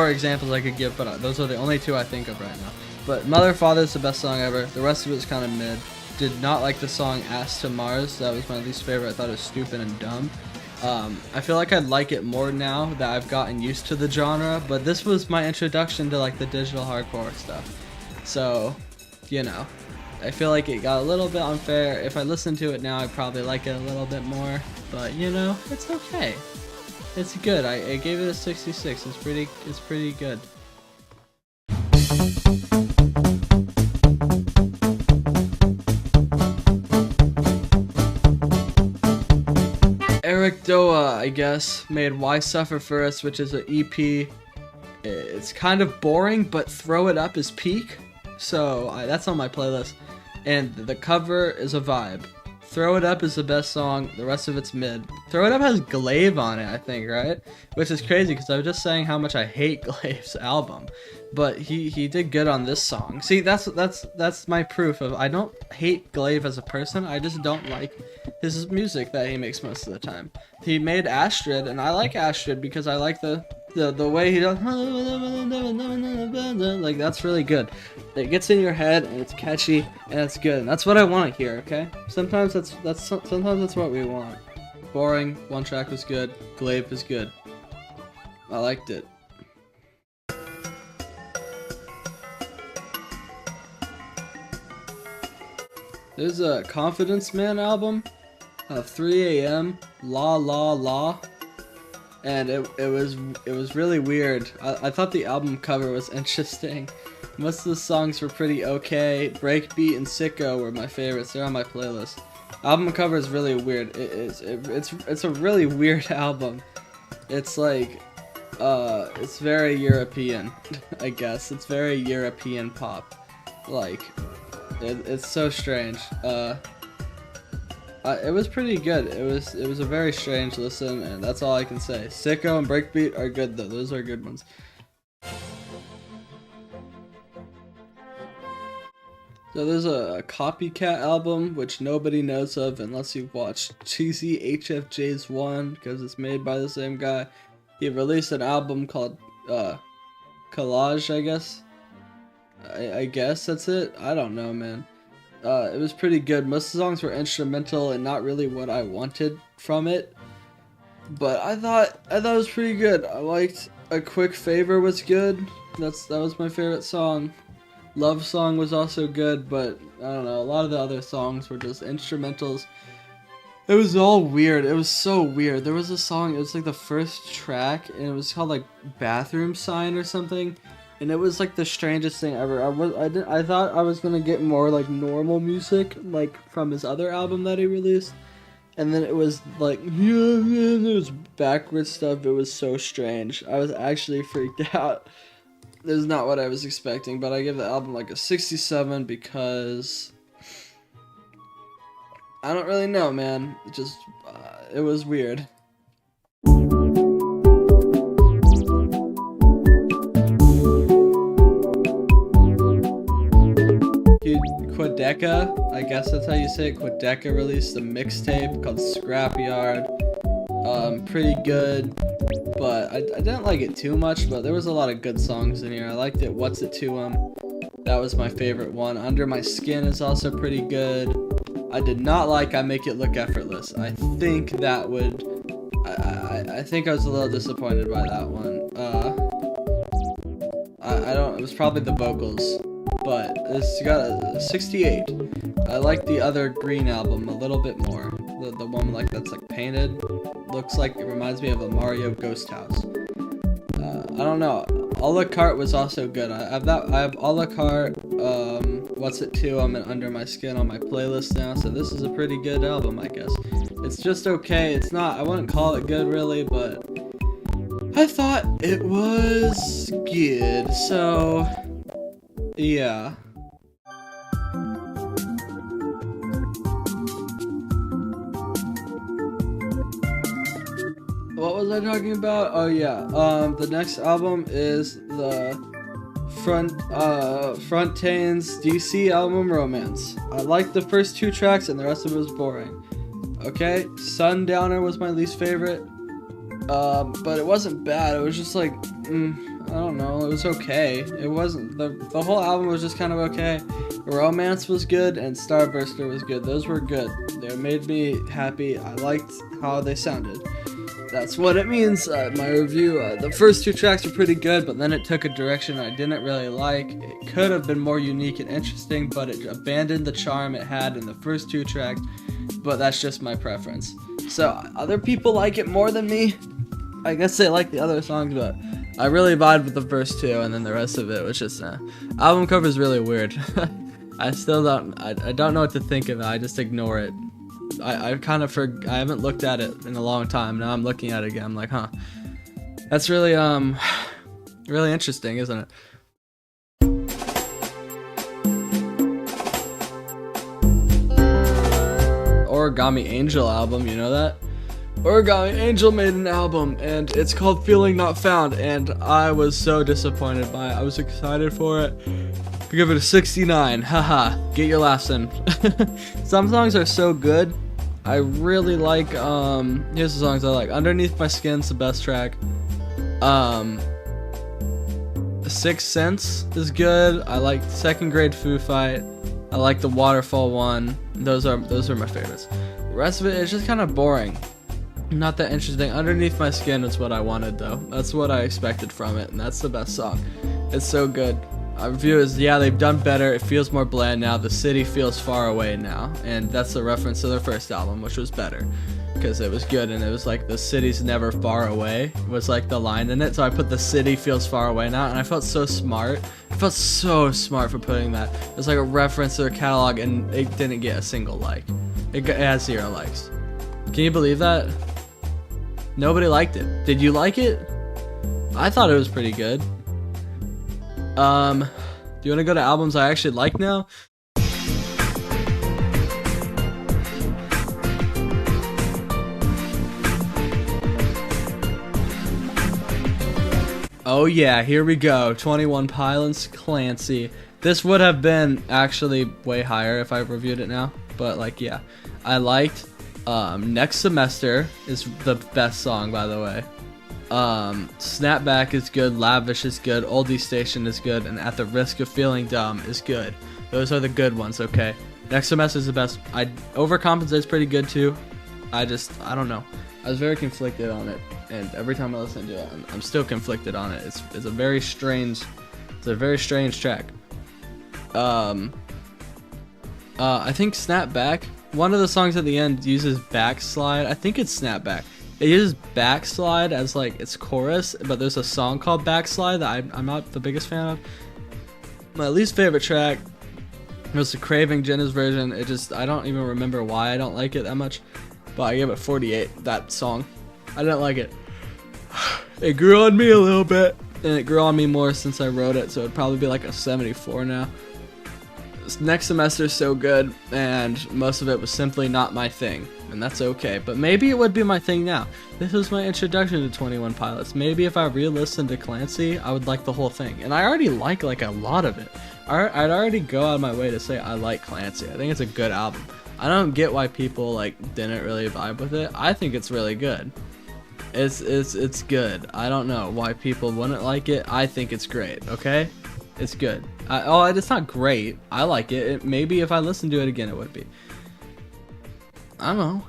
examples I could give, but those are the only two I think of right now. But Mother Father is the best song ever. The rest of it is kind of mid. Did not like the song Ass to Mars. That was my least favorite. I thought it was stupid and dumb. I feel like I'd like it more now that I've gotten used to the genre, but this was my introduction to like the digital hardcore stuff. So, you know, I feel like it got a little bit unfair. If I listened to it now, I'd probably like it a little bit more, but you know, it's okay. It's good. I gave it a 66. It's pretty good. Eric Doa, I guess, made Why Suffer First, which is an EP. It's kind of boring, but Throw It Up is peak. So that's on my playlist. And the cover is a vibe. Throw It Up is the best song. The rest of it's mid. Throw It Up has Glaive on it, I think, right? Which is crazy because I was just saying how much I hate Glaive's album, but he did good on this song. See, that's my proof of I don't hate Glaive as a person. I just don't like his music that he makes most of the time. He made Astrid, and I like Astrid because I like the way he does, like, that's really good. It gets in your head and it's catchy and it's good. And that's what I want to hear. Okay. Sometimes that's what we want. Boring. One track was good. Glaive is good. I liked it. There's a Confidence Man album, 3 AM, La La La. And it was really weird. I thought the album cover was interesting. Most of the songs were pretty okay. Breakbeat and Sicko were my favorites. They're on my playlist. Album cover is really weird. It's a really weird album. It's like it's very European, I guess. It's very European pop. Like it's so strange. It was pretty good. It was a very strange listen, and that's all I can say. Sicko and Breakbeat are good though. Those are good ones. So there's a copycat album which nobody knows of unless you've watched Cheesy HFJ's One, because it's made by the same guy. He released an album called Collage, I guess. I guess that's it. I don't know, man. It was pretty good. Most of the songs were instrumental and not really what I wanted from it, but I thought it was pretty good. I liked A Quick Favor was good. That was my favorite song. Love Song was also good, but I don't know, a lot of the other songs were just instrumentals. It was all weird. It was so weird. There was a song, it was like the first track, and it was called like Bathroom Sign or something, and it was like the strangest thing ever. I thought I was gonna get more like normal music, like from his other album that he released, and then it was like, it was backwards stuff. It was so strange. I was actually freaked out. This is not what I was expecting, but I give the album like a 67 because I don't really know, man. It was weird. Quadeca, I guess that's how you say it. Quadeca released a mixtape called Scrapyard. Pretty good, but I didn't like it too much, but there was a lot of good songs in here. I liked it. What's It to 'Em? That was my favorite one. Under My Skin is also pretty good. I did not like I Make It Look Effortless. I think that would, I think I was a little disappointed by that one. I don't, it was probably the vocals, but it's got a 68. I like the other Green album a little bit more. The one like that's like painted, looks like it reminds me of a Mario Ghost House. I don't know. A la Carte was also good. I have A la Carte, What's It to 'Em, and Under My Skin on my playlist now. So this is a pretty good album, I guess. It's just okay. It's not. I wouldn't call it good really, but I thought it was good. So yeah. What was I talking about? Oh yeah, the next album is the Frontaines DC album Romance. I liked the first 2 tracks and the rest of it was boring. Okay, Sundowner was my least favorite, but it wasn't bad. It was just like, I don't know, it was okay. It wasn't, the whole album was just kind of okay. Romance was good and Starburster was good. Those were good. They made me happy. I liked how they sounded. That's what it means. My review, the first 2 tracks were pretty good, but then it took a direction I didn't really like. It could have been more unique and interesting, but it abandoned the charm it had in the first 2 tracks, but that's just my preference. So, other people like it more than me. I guess they like the other songs, but I really vibed with the first 2, and then the rest of it was just, album cover is really weird. I still don't know what to think of it. I just ignore it. I haven't looked at it in a long time. Now I'm looking at it again. I'm like, huh. That's really really interesting, isn't it? Origami Angel album, you know that? Origami Angel made an album and it's called Feeling Not Found, and I was so disappointed by it. I was excited for it. I give it a 69. Haha. Get your laughs in. Some songs are so good. I really like, here's the songs I like. Underneath My Skin's the best track. Sixth Sense is good. I like Second Grade Foo Fight. I like the Waterfall one. Those are my favorites. The rest of it is just kind of boring. Not that interesting. Underneath My Skin is what I wanted though. That's what I expected from it, and that's the best song. It's so good. Our review is, yeah, they've done better. It feels more bland now. The city feels far away now. And that's a reference to their first album, which was better. Because it was good, and it was like, the city's never far away was like the line in it. So I put the city feels far away now, and I felt so smart. I felt so smart for putting that. It was like a reference to their catalog, and it didn't get a single like. It has 0 likes. Can you believe that? Nobody liked it. Did you like it? I thought it was pretty good. Do you want to go to albums I actually like now? Oh yeah, here we go. 21 Pilots, Clancy. This would have been actually way higher if I reviewed it now, but like yeah, I liked Next Semester is the best song, by the way. Snapback is good, Lavish is good, Oldie Station is good, and At the Risk of Feeling Dumb is good. Those are the good ones, okay? Next Semester is the best. Overcompensate's pretty good too. I don't know. I was very conflicted on it, and every time I listen to it, I'm still conflicted on it. It's a very strange track. I think Snapback, one of the songs at the end uses Backslide. I think it's Snapback. It uses Backslide as like its chorus, but there's a song called Backslide that I'm not the biggest fan of. My least favorite track was the Craving Jenna's version. I don't even remember why I don't like it that much, but I gave it 48, that song. I didn't like it. It grew on me a little bit, and it grew on me more since I wrote it, so it'd probably be like a 74 now. This Next Semester is so good, and most of it was simply not my thing, and that's okay, but maybe it would be my thing now. This was my introduction to 21 Pilots. Maybe if I re-listened to Clancy, I would like the whole thing, and I already like a lot of it. I'd already go out of my way to say I like Clancy. I think it's a good album. I don't get why people like didn't really vibe with it. I think it's really good. It's good. I don't know why people wouldn't like it. I think it's great. Okay, it's good. It's not great. I like it. Maybe if I listened to it again, it would be. I don't know.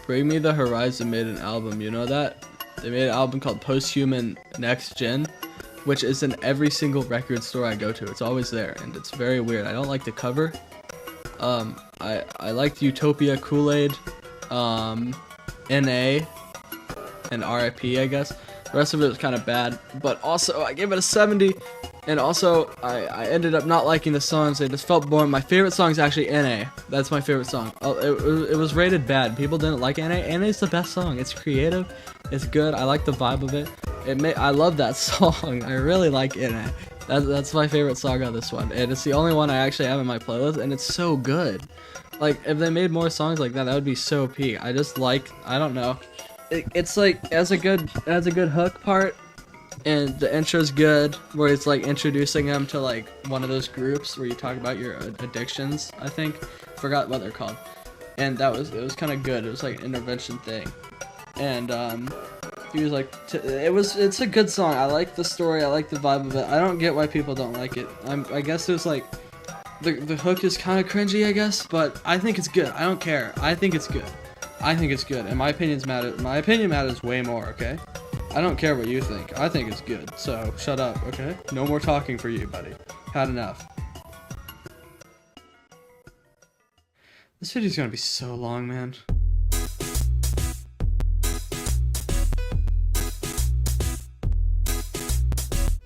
Bring Me the Horizon made an album. You know that? They made an album called Posthuman Next Gen, which is in every single record store I go to. It's always there, and it's very weird. I don't like the cover. I liked Utopia, Kool-Aid, NA, and RIP, I guess. The rest of it was kind of bad, but also I gave it a 70, and also I ended up not liking the songs. They just felt boring. My favorite song is actually NA. That's my favorite song. It was rated bad. People didn't like NA. NA is the best song. It's creative. It's good. I like the vibe of it. I love that song. I really like NA. That's my favorite song on this one, and it's the only one I actually have in my playlist, and it's so good. Like, if they made more songs like that would be so peak. I don't know. It's like, it has a good hook part, and the intro's good, where it's like introducing them to like one of those groups where you talk about your addictions, I think. Forgot what they're called. And it was kind of good. It was like an intervention thing. And, he was like, it's a good song. I like the story. I like the vibe of it. I don't get why people don't like it. I guess there's like, the hook is kind of cringy, I guess, but I think it's good. I don't care. I think it's good. I think it's good, and my opinion matters way more, okay? I don't care what you think. I think it's good, so shut up, okay? No more talking for you, buddy. Had enough. This video's gonna be so long, man.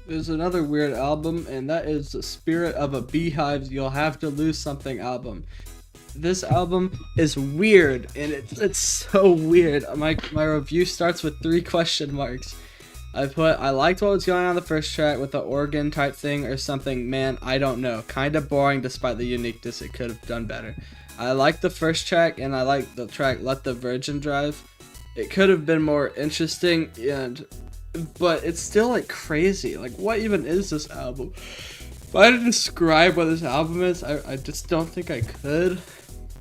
There's another weird album, and that is The Spirit of a Beehive's You'll Have to Lose Something album. This album is weird, and it's so weird. My review starts with 3 question marks. I liked what was going on the first track with the organ type thing or something, man, I don't know. Kinda boring despite the uniqueness, it could have done better. I liked the first track, and I liked the track Let the Virgin Drive. It could have been more interesting, but it's still like crazy. Like, what even is this album? If I had to describe what this album is, I just don't think I could.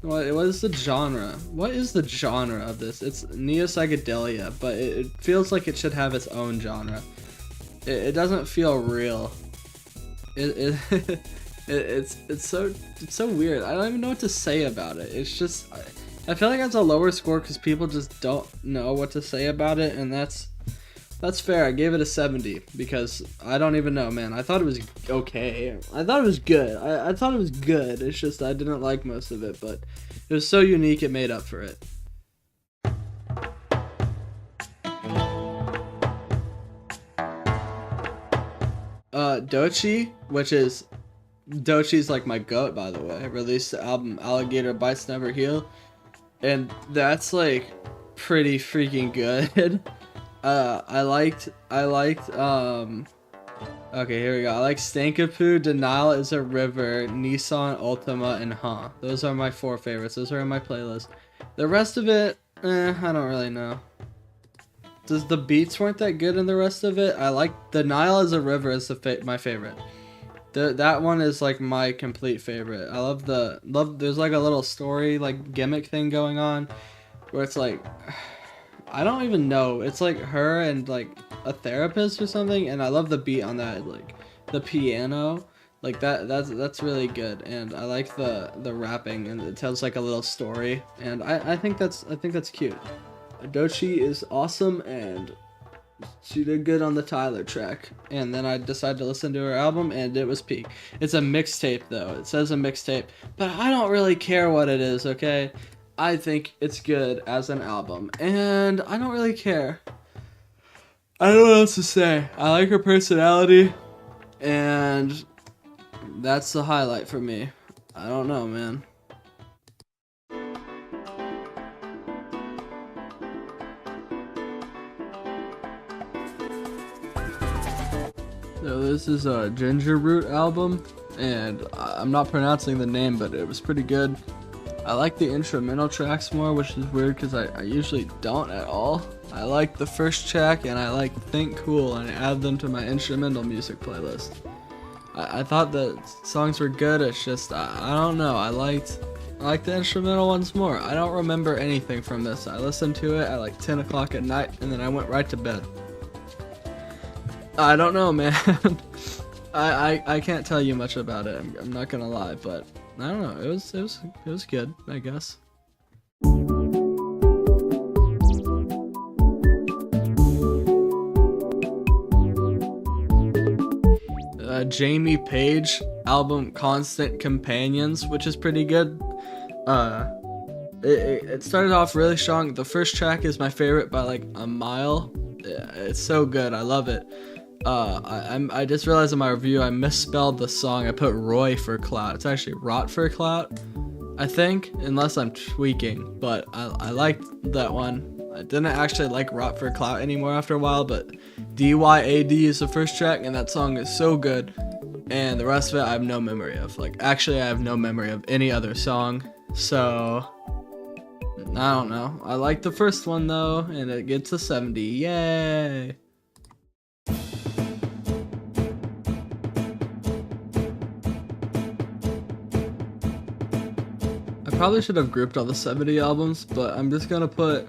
What is the genre? What is the genre of this? It's neo-psychedelia, but it feels like it should have its own genre. It doesn't feel real. It's so weird. I don't even know what to say about it. It's just, I feel like it's a lower score because people just don't know what to say about it, and that's fair. I gave it a 70 because I don't even know, man. I thought it was okay. I thought it was good. I thought it was good. It's just I didn't like most of it, but it was so unique it made up for it. Doechie's like my goat, by the way. Released the album Alligator Bites Never Heal, and that's like pretty freaking good. I liked, okay, here we go. I like Stankapoo, Denial is a River, Nissan Ultima, and Huh. Those are my 4 favorites. Those are in my playlist. The rest of it, I don't really know. The beats weren't that good in the rest of it. I like the Nile as a River is my favorite. That one is like my complete favorite. I love there's like a little story like gimmick thing going on where it's like I don't even know. It's like her and like a therapist or something, and I love the beat on that, like the piano, like that's really good, and I like the rapping, and it tells like a little story, and I think that's cute. Doechii is awesome, and she did good on the Tyler track, and then I decided to listen to her album, and it was peak. It's a mixtape though. It says a mixtape, but I don't really care what it is. Okay. I think it's good as an album, and I don't really care. I don't know what else to say. I like her personality, and that's the highlight for me. I don't know, man. So this is a Ginger Root album, and I'm not pronouncing the name, but it was pretty good. I like the instrumental tracks more, which is weird because I usually don't at all. I like the first track and I like Think Cool, and I add them to my instrumental music playlist. I thought the songs were good, it's just, I don't know, I like the instrumental ones more. I don't remember anything from this. I listened to it at like 10 o'clock at night and then I went right to bed. I don't know, man. I can't tell you much about it, I'm not gonna lie, but I don't know. It was good, I guess. Jamie Page album Constant Companions, which is pretty good. It started off really strong. The first track is my favorite by like a mile. It's so good. I love it. I just realized in my review I misspelled the song. I put Roy for Clout. It's actually Rot for Clout, I think, unless I'm tweaking. But I liked that one. I didn't actually like Rot for Clout anymore after a while, but DYAD is the first track, and that song is so good. And the rest of it I have no memory of. Like, actually, I have no memory of any other song. So, I don't know. I like the first one, though, and it gets a 70. Yay! I probably should have grouped all the 70 albums, but I'm just gonna put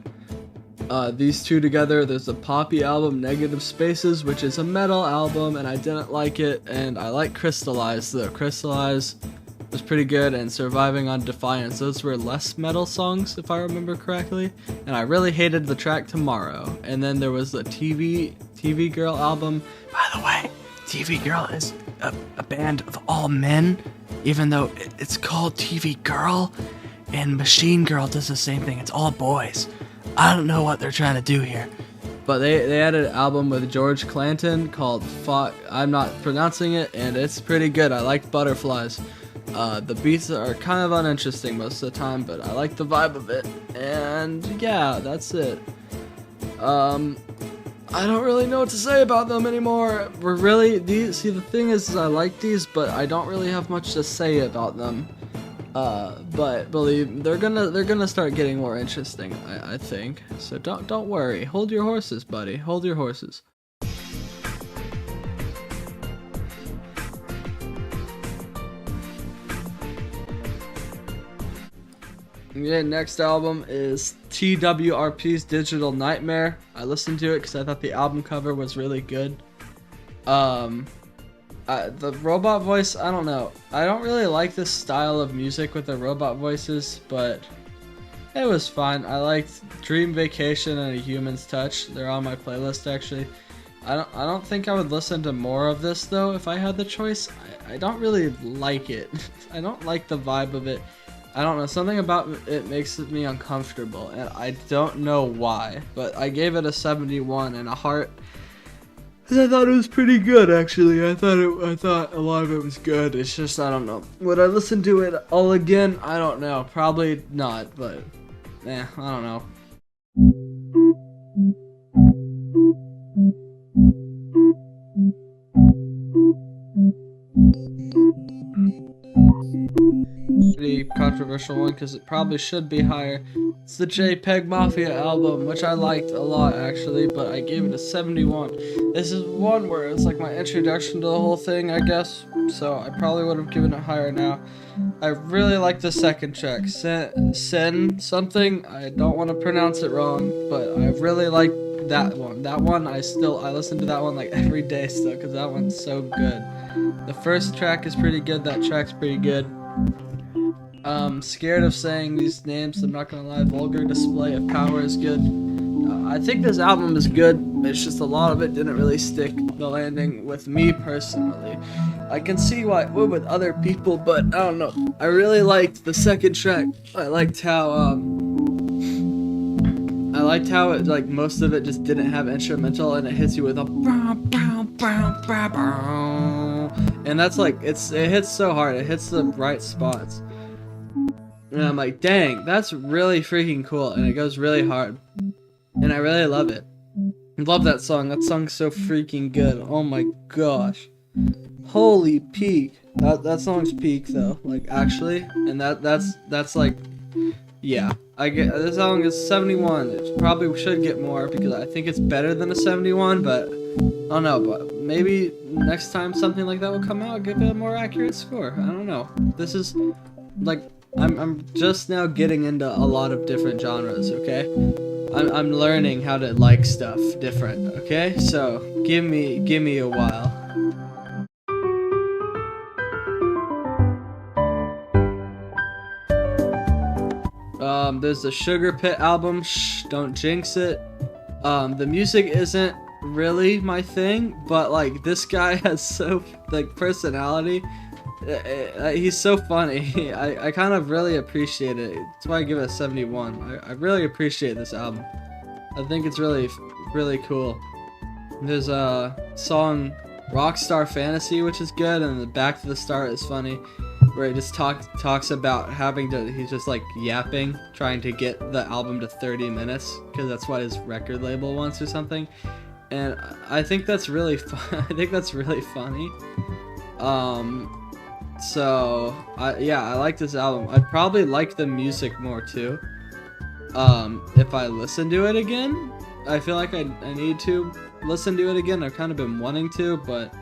these two together. There's a Poppy album, Negative Spaces, which is a metal album, and I didn't like it, and I like Crystallize, though. Crystallize was pretty good, and Surviving on Defiance, those were less metal songs, if I remember correctly, and I really hated the track Tomorrow. And then there was the TV Girl album. By the way, TV Girl is a band of all men, even though it's called TV Girl, and Machine Girl does the same thing. It's all boys. I don't know what they're trying to do here. But they had an album with George Clanton called Fuck. I'm not pronouncing it, and it's pretty good. I like Butterflies. The beats are kind of uninteresting most of the time, but I like the vibe of it. And yeah, that's it. I don't really know what to say about them anymore. The thing is I like these, but I don't really have much to say about them. But believe they're gonna start getting more interesting, I think. So don't worry. Hold your horses, buddy. Hold your horses. Yeah, next album is TWRP's Digital Nightmare. I listened to it because I thought the album cover was really good. The robot voice, I don't know. I don't really like this style of music with the robot voices, but it was fine. I liked Dream Vacation and A Human's Touch. They're on my playlist, actually. I don't think I would listen to more of this, though, if I had the choice. I don't really like it. I don't like the vibe of it. I don't know, something about it makes me uncomfortable, and I don't know why, but I gave it a 71 and a heart, because I thought it was pretty good, actually. I thought a lot of it was good. It's just, I don't know. Would I listen to it all again? I don't know. Probably not, but, I don't know. Pretty controversial. controversial one because it probably should be higher. It's the JPEG Mafia album, which I liked a lot actually, but I gave it a 71. This is one where it's like my introduction to the whole thing, I guess, so I probably would have given it higher now. I really like the second track, Sen something, I don't want to pronounce it wrong, but I really like that one. That one, I listen to that one like every day still, because that one's so good. The first track is pretty good, that track's pretty good. Scared of saying these names, I'm not gonna lie, Vulgar Display of Power is good. I think this album is good, it's just a lot of it didn't really stick the landing with me personally. I can see why it would with other people, but I don't know. I really liked the second track. I liked how it, like, most of it just didn't have instrumental and it hits you with a and that's like, it hits so hard, it hits the right spots. And I'm like, dang, that's really freaking cool, and it goes really hard. And I really love it. I love that song. That song's so freaking good. Oh my gosh. Holy peak. That song's peak though. Like, actually. And that's like, yeah. This song is 71. It probably should get more because I think it's better than a 71, but I don't know, but maybe next time something like that will come out, I'll give it a more accurate score. I don't know. This is like, I'm just now getting into a lot of different genres, okay? I'm learning how to like stuff different, okay? So give me a while. There's the Sugar Pit album, shh, don't jinx it. The music isn't really my thing, but like this guy has so like personality. He's so funny. I kind of really appreciate it. That's why I give it a 71. I really appreciate this album. I think it's really cool. There's a song Rockstar Fantasy, which is good, and the Back to the Start is funny, where he just talks about he's just like yapping, trying to get the album to 30 minutes, because that's what his record label wants or something. And I think that's really fun. I think that's really funny. So I like this album. I'd probably like the music more too. If I listen to it again, I feel like I need to listen to it again. I've kind of been wanting to, but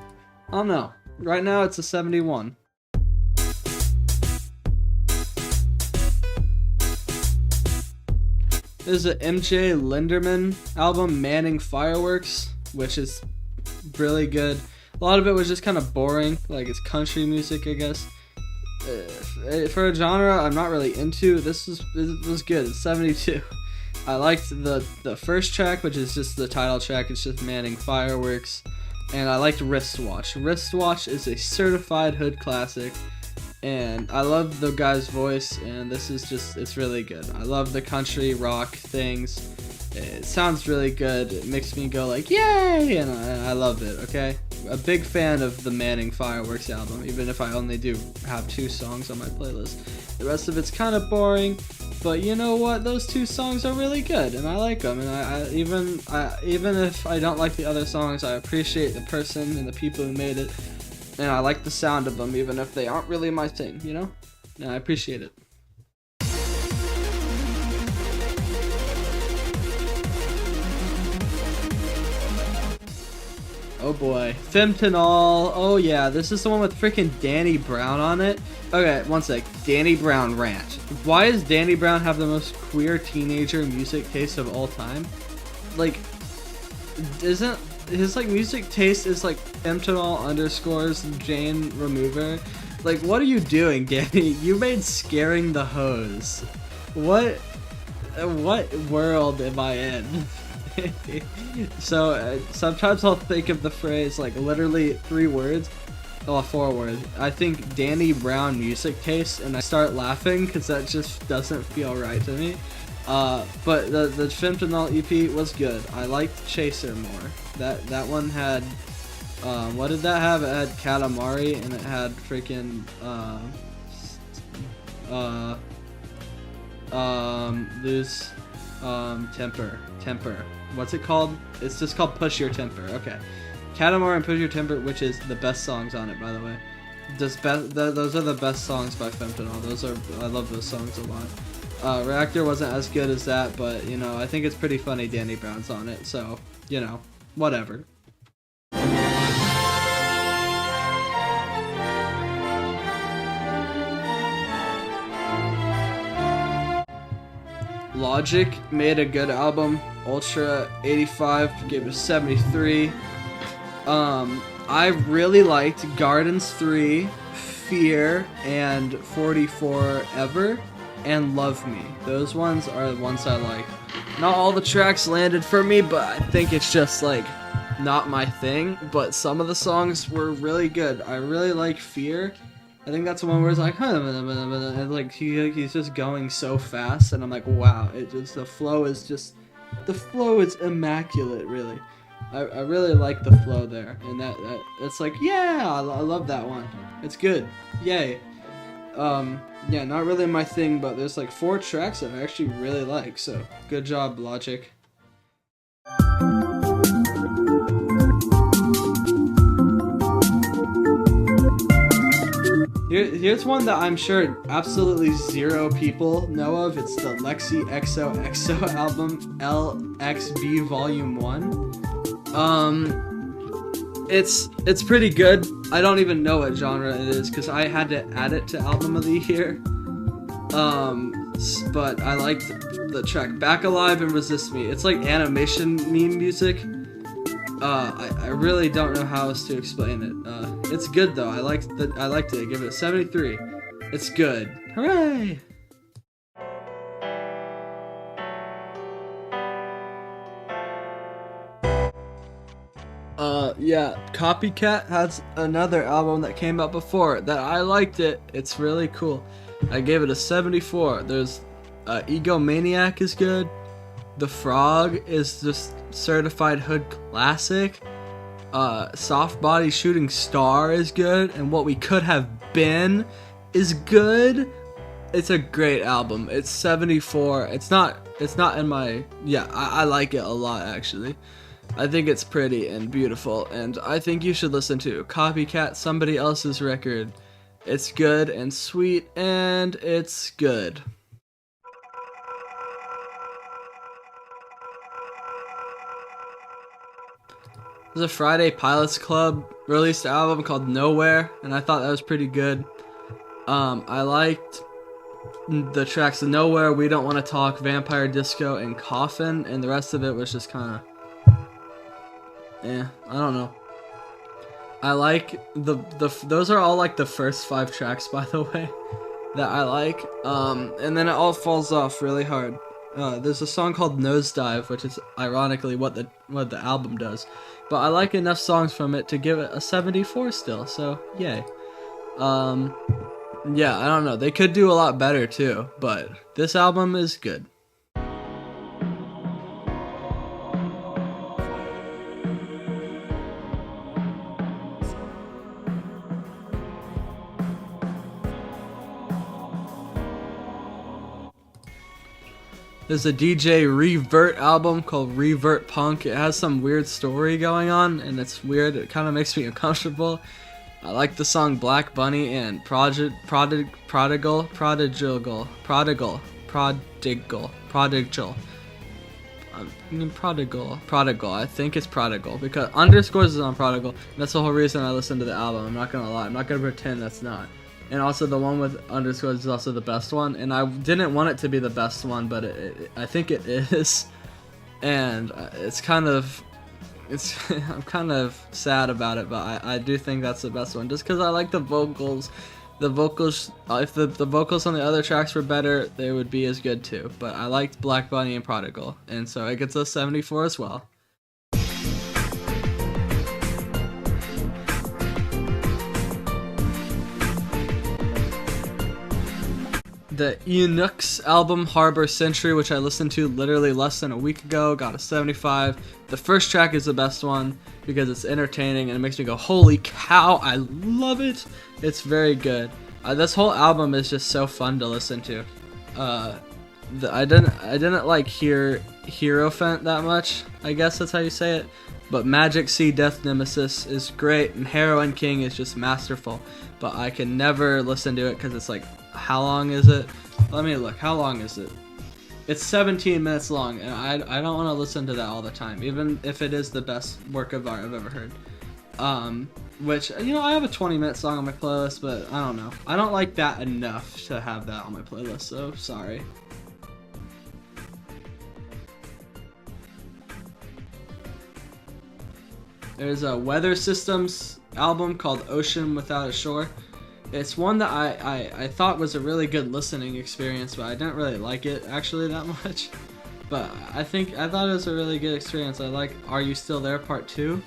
I don't know. Right now it's a 71. There's an MJ Linderman album, Manning Fireworks, which is really good. A lot of it was just kind of boring, like it's country music, I guess. For a genre I'm not really into, it was good. It's 72. I liked the first track, which is just the title track. It's just Manning Fireworks, and I liked Wristwatch. Wristwatch is a certified hood classic, and I love the guy's voice, and this is just, it's really good. I love the country rock things. It sounds really good. It makes me go like, yay, and I love it, okay? A big fan of the Manning Fireworks album, even if I only do have 2 songs on my playlist. The rest of it's kind of boring, but you know what? Those 2 songs are really good, and I like them. And even if I don't like the other songs, I appreciate the person and the people who made it, and I like the sound of them, even if they aren't really my thing, you know? And I appreciate it. Oh boy. Fentanyl. Oh yeah, this is the one with freaking Danny Brown on it. Okay, one sec. Danny Brown rant. Why does Danny Brown have the most queer teenager music taste of all time? Like, isn't his like music taste is like fentanyl underscores Jane Remover? Like, what are you doing, Danny? You made Scaring the Hose. What world am I in? So sometimes I'll think of the phrase like literally 3 words, or 4 words. I think Danny Brown music taste, and I start laughing because that just doesn't feel right to me. But the Fentanyl EP was good. I liked Chaser more. That one had what did that have? It had Katamari, and it had freaking lose temper. What's it called? It's just called Push Your Temper. Okay. Katamari and Push Your Temper, which is the best songs on it, by the way. Those are the best songs by Fentanyl. I love those songs a lot. Reactor wasn't as good as that, but you know, I think it's pretty funny Danny Brown's on it, so you know, whatever. Logic made a good album. Ultra 85 gave it a 73. I really liked Gardens 3, Fear, and 44 Ever, and Love Me. Those ones are the ones I like. Not all the tracks landed for me, but I think it's just like not my thing. But some of the songs were really good. I really like Fear. I think that's the one where it's like, and like he's just going so fast, and I'm like, wow, the flow is immaculate, really. I really like the flow there, and that it's like, yeah, I love that one. It's good, yay. Yeah, not really my thing, but there's like 4 tracks that I actually really like, so good job, Logic. Here's one that I'm sure absolutely 0 people know of. It's the Lexi XOXO album, LXB Volume 1. It's pretty good. I don't even know what genre it is because I had to add it to Album of the Year. But I liked the track Back Alive and Resist Me. It's like animation meme music. I really don't know how else to explain it. It's good though. I liked it. I give it a 73. It's good. Hooray! Yeah, Copycat has another album that came out before that I liked it. It's really cool. I gave it a 74. There's Egomaniac is good. The Frog is just certified hood classic. Soft Body Shooting Star is good, and What We Could Have Been is good. It's a great album. It's 74. It's not in my, yeah, I like it a lot actually. I think it's pretty and beautiful, and I think you should listen to Copycat, somebody else's record. It's good and sweet, and it's good. There's a Friday Pilots Club released an album called Nowhere, and I thought that was pretty good. I liked the tracks Nowhere, We Don't Want to Talk, Vampire Disco, and Coffin, and the rest of it was just kind of, I don't know. I like those are all like the first 5 tracks, by the way, that I like. And then it all falls off really hard. There's a song called Nosedive, which is ironically what the album does. But I like enough songs from it to give it a 74 still, so yay. Yeah, I don't know. They could do a lot better too, but this album is good. There's a DJ Revert album called Revert Punk. It has some weird story going on, and it's weird. It kind of makes me uncomfortable. I like the song Black Bunny and Prodigal. I think it's Prodigal because underscores is on Prodigal. That's the whole reason I listened to the album. I'm not gonna lie. I'm not gonna pretend that's not. And also the one with underscores is also the best one. And I didn't want it to be the best one, but I think it is. And it's kind of, I'm kind of sad about it, but I do think that's the best one. Just because I like the vocals. The vocals, if the vocals on the other tracks were better, they would be as good too. But I liked Black Bunny and Prodigal. And so it gets a 74 as well. The Eunuchs album, Harbor Century, which I listened to literally less than a week ago, got a 75. The first track is the best one because it's entertaining and it makes me go, holy cow, I love it. It's very good. This whole album is just so fun to listen to. I didn't like Hierophant that much, I guess that's how you say it. But Magic Sea Death Nemesis is great, and Heroine King is just masterful. But I can never listen to it because it's like, how long is it? Let me look. How long is it? It's 17 minutes long, and I don't want to listen to that all the time, even if it is the best work of art I've ever heard. Which, you know, I have a 20-minute song on my playlist, but I don't know. I don't like that enough to have that on my playlist, so sorry. There's a Weather Systems album called Ocean Without a Shore. It's one that I thought was a really good listening experience, but I didn't really like it actually that much. But I thought it was a really good experience. I like Are You Still There Part 2,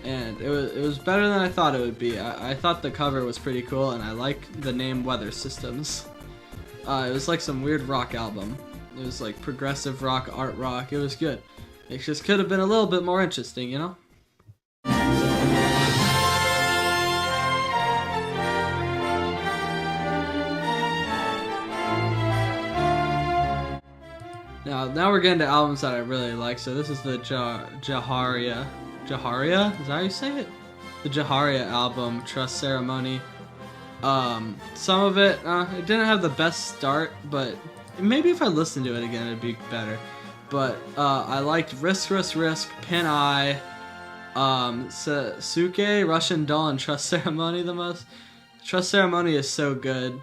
and it was better than I thought it would be. I thought the cover was pretty cool, and I like the name Weather Systems. It was like some weird rock album. It was like progressive rock, art rock. It was good. It just could have been a little bit more interesting, you know? Now we're getting to albums that I really like. So this is the Jaharia. Jaharia? Is that how you say it? The Jaharia album, Trust Ceremony. Some of it, it didn't have the best start, but maybe if I listened to it again, it'd be better. But I liked Risk, Risk, Risk, Pin Eye, Suke, Russian Doll, and Trust Ceremony the most. Trust Ceremony is so good.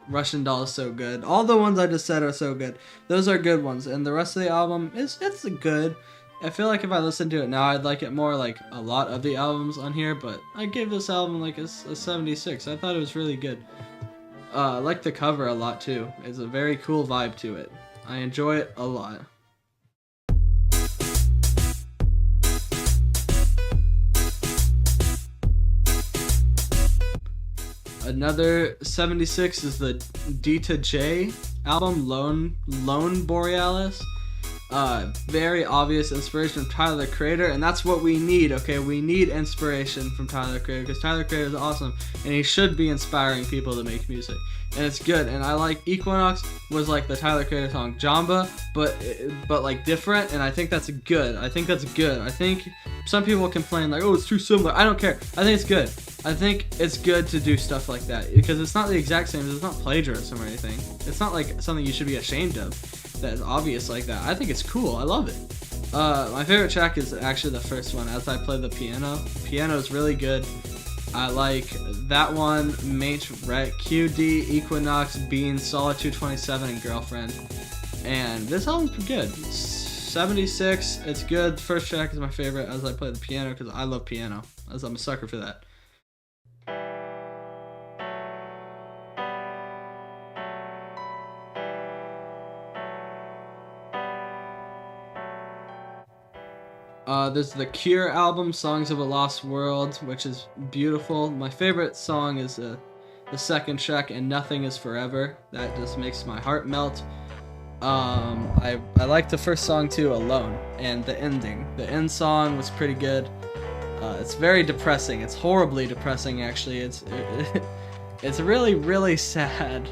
Russian Doll is so good. All the ones I just said are so good. Those are good ones, and the rest of the album it's good. I feel like if I listened to it now, I'd like it more, like a lot of the albums on here. But I gave this album like a 76. I thought it was really good. I like the cover a lot too. It's a very cool vibe to it. I enjoy it a lot. Another 76 is the Dita J album, Lone Borealis. Very obvious inspiration from Tyler the Creator, and that's what we need, okay? We need inspiration from Tyler the Creator, because Tyler the Creator is awesome, and he should be inspiring people to make music. And it's good, and I like Equinox was like the Tyler the Creator song Jamba, but like different, and I think that's good. I think some people complain like, oh, it's too similar. I don't care. I think it's good. I think it's good to do stuff like that, because it's not the exact same. It's not plagiarism or anything. It's not like something you should be ashamed of that is obvious like that. I think it's cool. I love it. My favorite track is actually the first one, As I Play the Piano. Piano is really good. I like that one, Mate Rec, QD, Equinox, Bean, Solitude 27, and Girlfriend. And this album's pretty good. 76, it's good. First track is my favorite, As I Play the Piano, because I love piano, as I'm a sucker for that. There's the Cure album, Songs of a Lost World, which is beautiful. My favorite song is the second track, And Nothing Is Forever. That just makes my heart melt. I like the first song too, Alone, and the ending. The end song was pretty good. It's very depressing. It's horribly depressing, actually. It's really, really sad.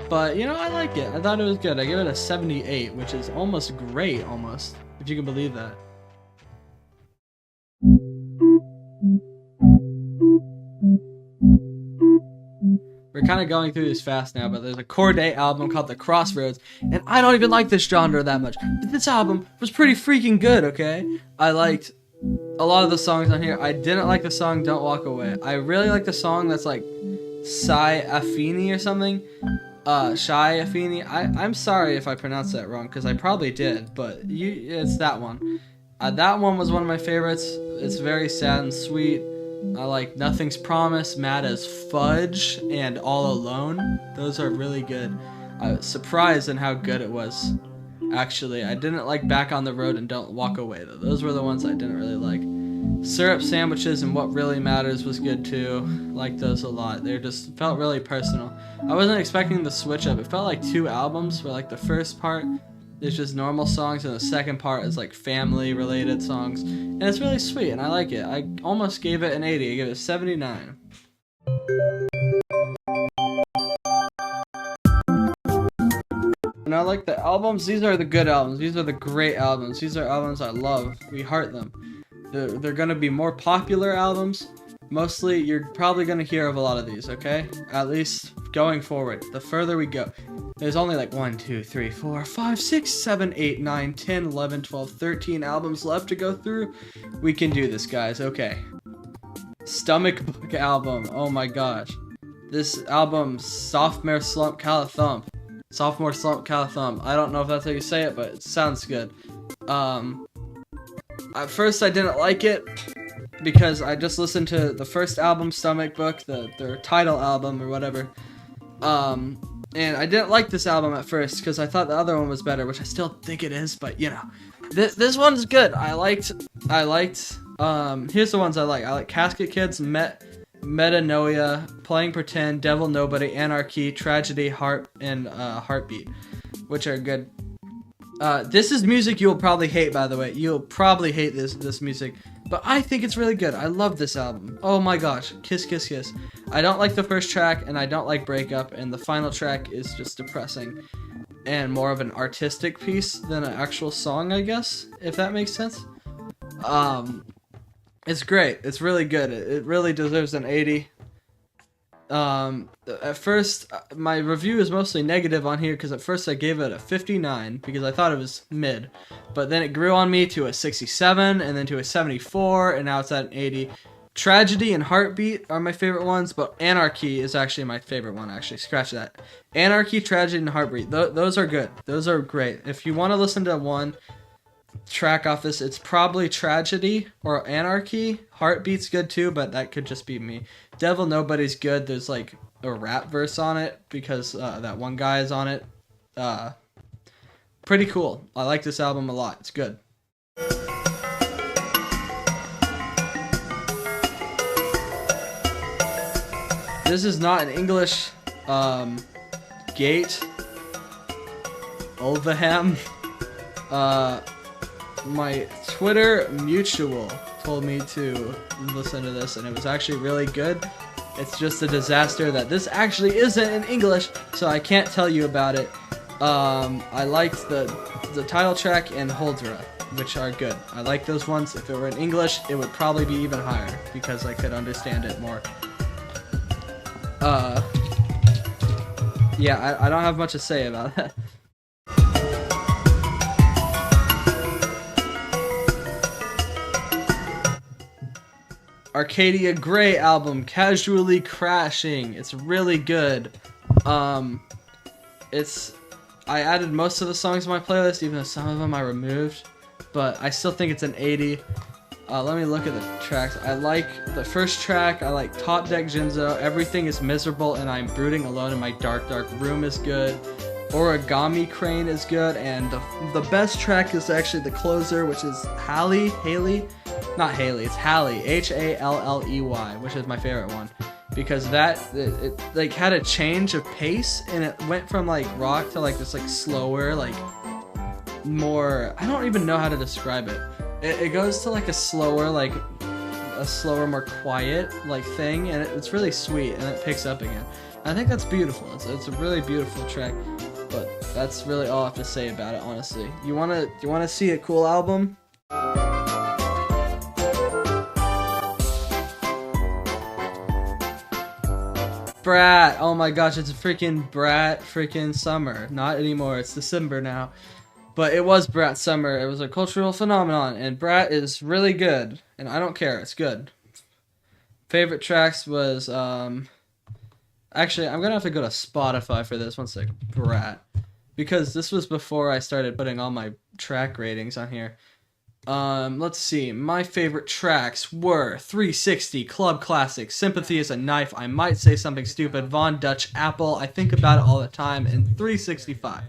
But, you know, I like it. I thought it was good. I give it a 78, which is almost great, almost, if you can believe that. We're kind of going through this fast now, but there's a Corday album called The Crossroads, and I don't even like this genre that much. But this album was pretty freaking good, okay? I liked a lot of the songs on here. I didn't like the song Don't Walk Away. I really like the song that's like Sai Afini or something. Shai Afini. I'm sorry if I pronounced that wrong, because I probably did, but it's that one. That one was one of my favorites. It's very sad and sweet. I like Nothing's Promised, Mad as Fudge, and All Alone. Those are really good. I was surprised in how good it was. Actually, I didn't like Back on the Road and Don't Walk Away, though. Those were the ones I didn't really like. Syrup Sandwiches and What Really Matters was good too. Liked those a lot. They just felt really personal. I wasn't expecting the switch up. It felt like two albums where like the first part is just normal songs and the second part is like family related songs. And it's really sweet and I like it. I almost gave it an 80. I gave it a 79. Now like the albums, these are the good albums. These are the great albums. These are albums I love. We heart them. They're gonna be more popular albums. Mostly, you're probably gonna hear of a lot of these, okay? At least going forward. The further we go. There's only like 1, 2, 3, 4, 5, 6, 7, 8, 9, 10, 11, 12, 13 albums left to go through. We can do this, guys. Okay. Stomach Book album. Oh my gosh. This album, Sophomore Slump Calathump. Sophomore Slump Calathump. I don't know if that's how you say it, but it sounds good. At first I didn't like it because I just listened to the first album, Stomach Book, their title album or whatever. And I didn't like this album at first because I thought the other one was better, which I still think it is, but you know. This one's good. I liked, here's the ones I like. I like Casket Kids, Metanoia, Playing Pretend, Devil Nobody, Anarchy, Tragedy, Heartbeat, which are good. This is music you'll probably hate, by the way. You'll probably hate this music, but I think it's really good. I love this album. Oh my gosh, Kiss Kiss Kiss. I don't like the first track, and I don't like Breakup, and the final track is just depressing and more of an artistic piece than an actual song, I guess, if that makes sense. It's great. It's really good. It really deserves an 80. At first, my review is mostly negative on here because at first I gave it a 59 because I thought it was mid, but then it grew on me to a 67 and then to a 74, and now it's at an 80. Tragedy and Heartbeat are my favorite ones, but Anarchy is actually my favorite one, actually. Scratch that. Anarchy, Tragedy, and Heartbeat. Those are good. Those are great. If you want to listen to one track off this, it's probably Tragedy or Anarchy. Heartbeat's good too, but that could just be me. Devil Nobody's good. There's like a rap verse on it because that one guy is on it. Pretty cool. I like this album a lot. It's good. This is not an English Gate Olveham. My Twitter mutual told me to listen to this, and it was actually really good. It's just a disaster that this actually isn't in English, so I can't tell you about it. I liked the title track and Holdra, which are good. I like those ones. If it were in English, it would probably be even higher because I could understand it more. Yeah, I don't have much to say about that. Arcadia Grey album, Casually Crashing. It's really good. I added most of the songs to my playlist, even though some of them I removed, but I still think it's an 80. Let me look at the tracks. I like the first track. I like Top Deck Jinzo. Everything is Miserable and I'm Brooding Alone in My Dark, Dark Room is good. Origami Crane is good, and the best track is actually the closer, which is Haley. Not Haley, it's Halley, Halley, which is my favorite one, because it like had a change of pace, and it went from like rock to like this like slower, like more, I don't even know how to describe it. It goes to like a slower, more quiet like thing, and it's really sweet, and it picks up again. I think that's beautiful. It's a really beautiful track, but that's really all I have to say about it, honestly. You wanna see a cool album? Brat! Oh my gosh, it's a freaking Brat freaking summer. Not anymore, it's December now. But it was Brat summer. It was a cultural phenomenon, and Brat is really good. And I don't care, it's good. Favorite tracks was, actually, I'm gonna have to go to Spotify for this. One sec. Brat. Because this was before I started putting all my track ratings on here. Let's see. My favorite tracks were 360, Club Classic, Sympathy is a Knife, I Might Say Something Stupid, Von Dutch, Apple, I Think About It All the Time, and 365.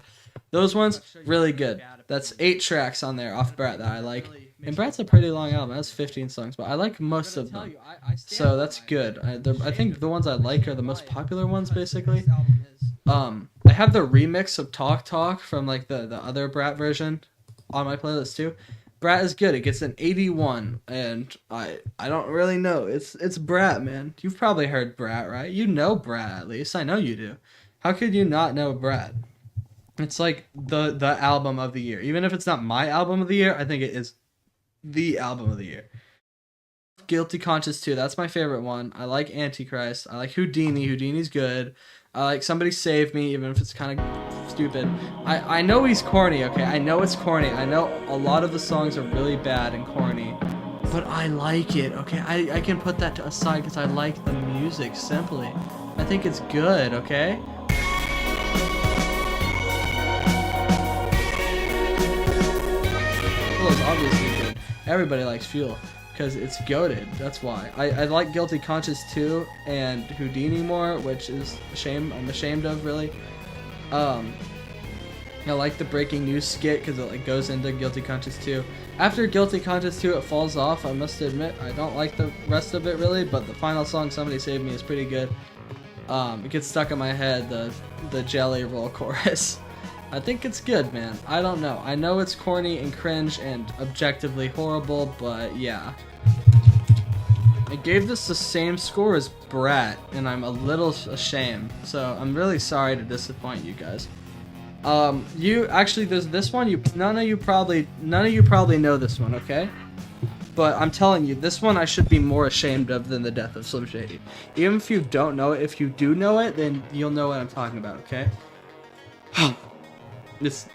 Those ones, really good. That's 8 tracks on there off Brat that I like. And Brat's a pretty long album. That's 15 songs, but I like most of them. So that's good. I think the ones I like are the most popular ones, basically. I have the remix of Talk Talk from like the other Brat version on my playlist too. Brat is good. It gets an 81, and I don't really know. It's Brat, man. You've probably heard Brat, right? You know Brat, at least. I know you do. How could you not know Brat? It's like the album of the year. Even if it's not my album of the year, I think it is the album of the year. Guilty Conscience 2, that's my favorite one. I like Antichrist. I like Houdini. Houdini's good. I like Somebody Save Me, even if it's kind of stupid. I know he's corny, okay? I know it's corny. I know a lot of the songs are really bad and corny. But I like it, okay? I can put that aside because I like the music, simply. I think it's good, okay? Fuel is obviously good. Everybody likes Fuel because it's goated. That's why. I like Guilty Conscience 2 and Houdini more, which is I'm ashamed of, really. I like the breaking news skit because it like goes into Guilty Conscience 2. After Guilty Conscience 2, it falls off. I must admit, I don't like the rest of it really, but the final song, Somebody Save Me, is pretty good. It gets stuck in my head, the Jelly Roll chorus. I think it's good, man. I don't know. I know it's corny and cringe and objectively horrible, but yeah. I gave this the same score as Brat, and I'm a little ashamed. So I'm really sorry to disappoint you guys. There's this one. None of you probably know this one, okay? But I'm telling you, this one I should be more ashamed of than the death of Slim Shady. Even if you don't know it, if you do know it, then you'll know what I'm talking about, okay? This.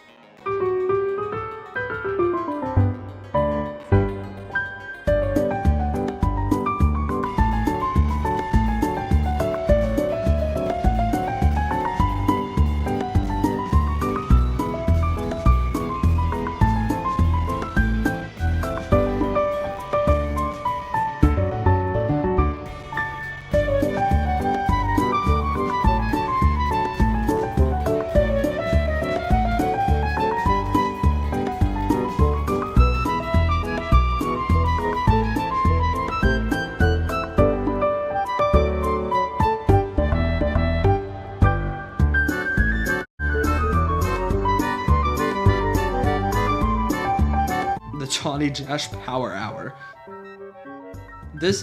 The Johnny Jash Power Hour.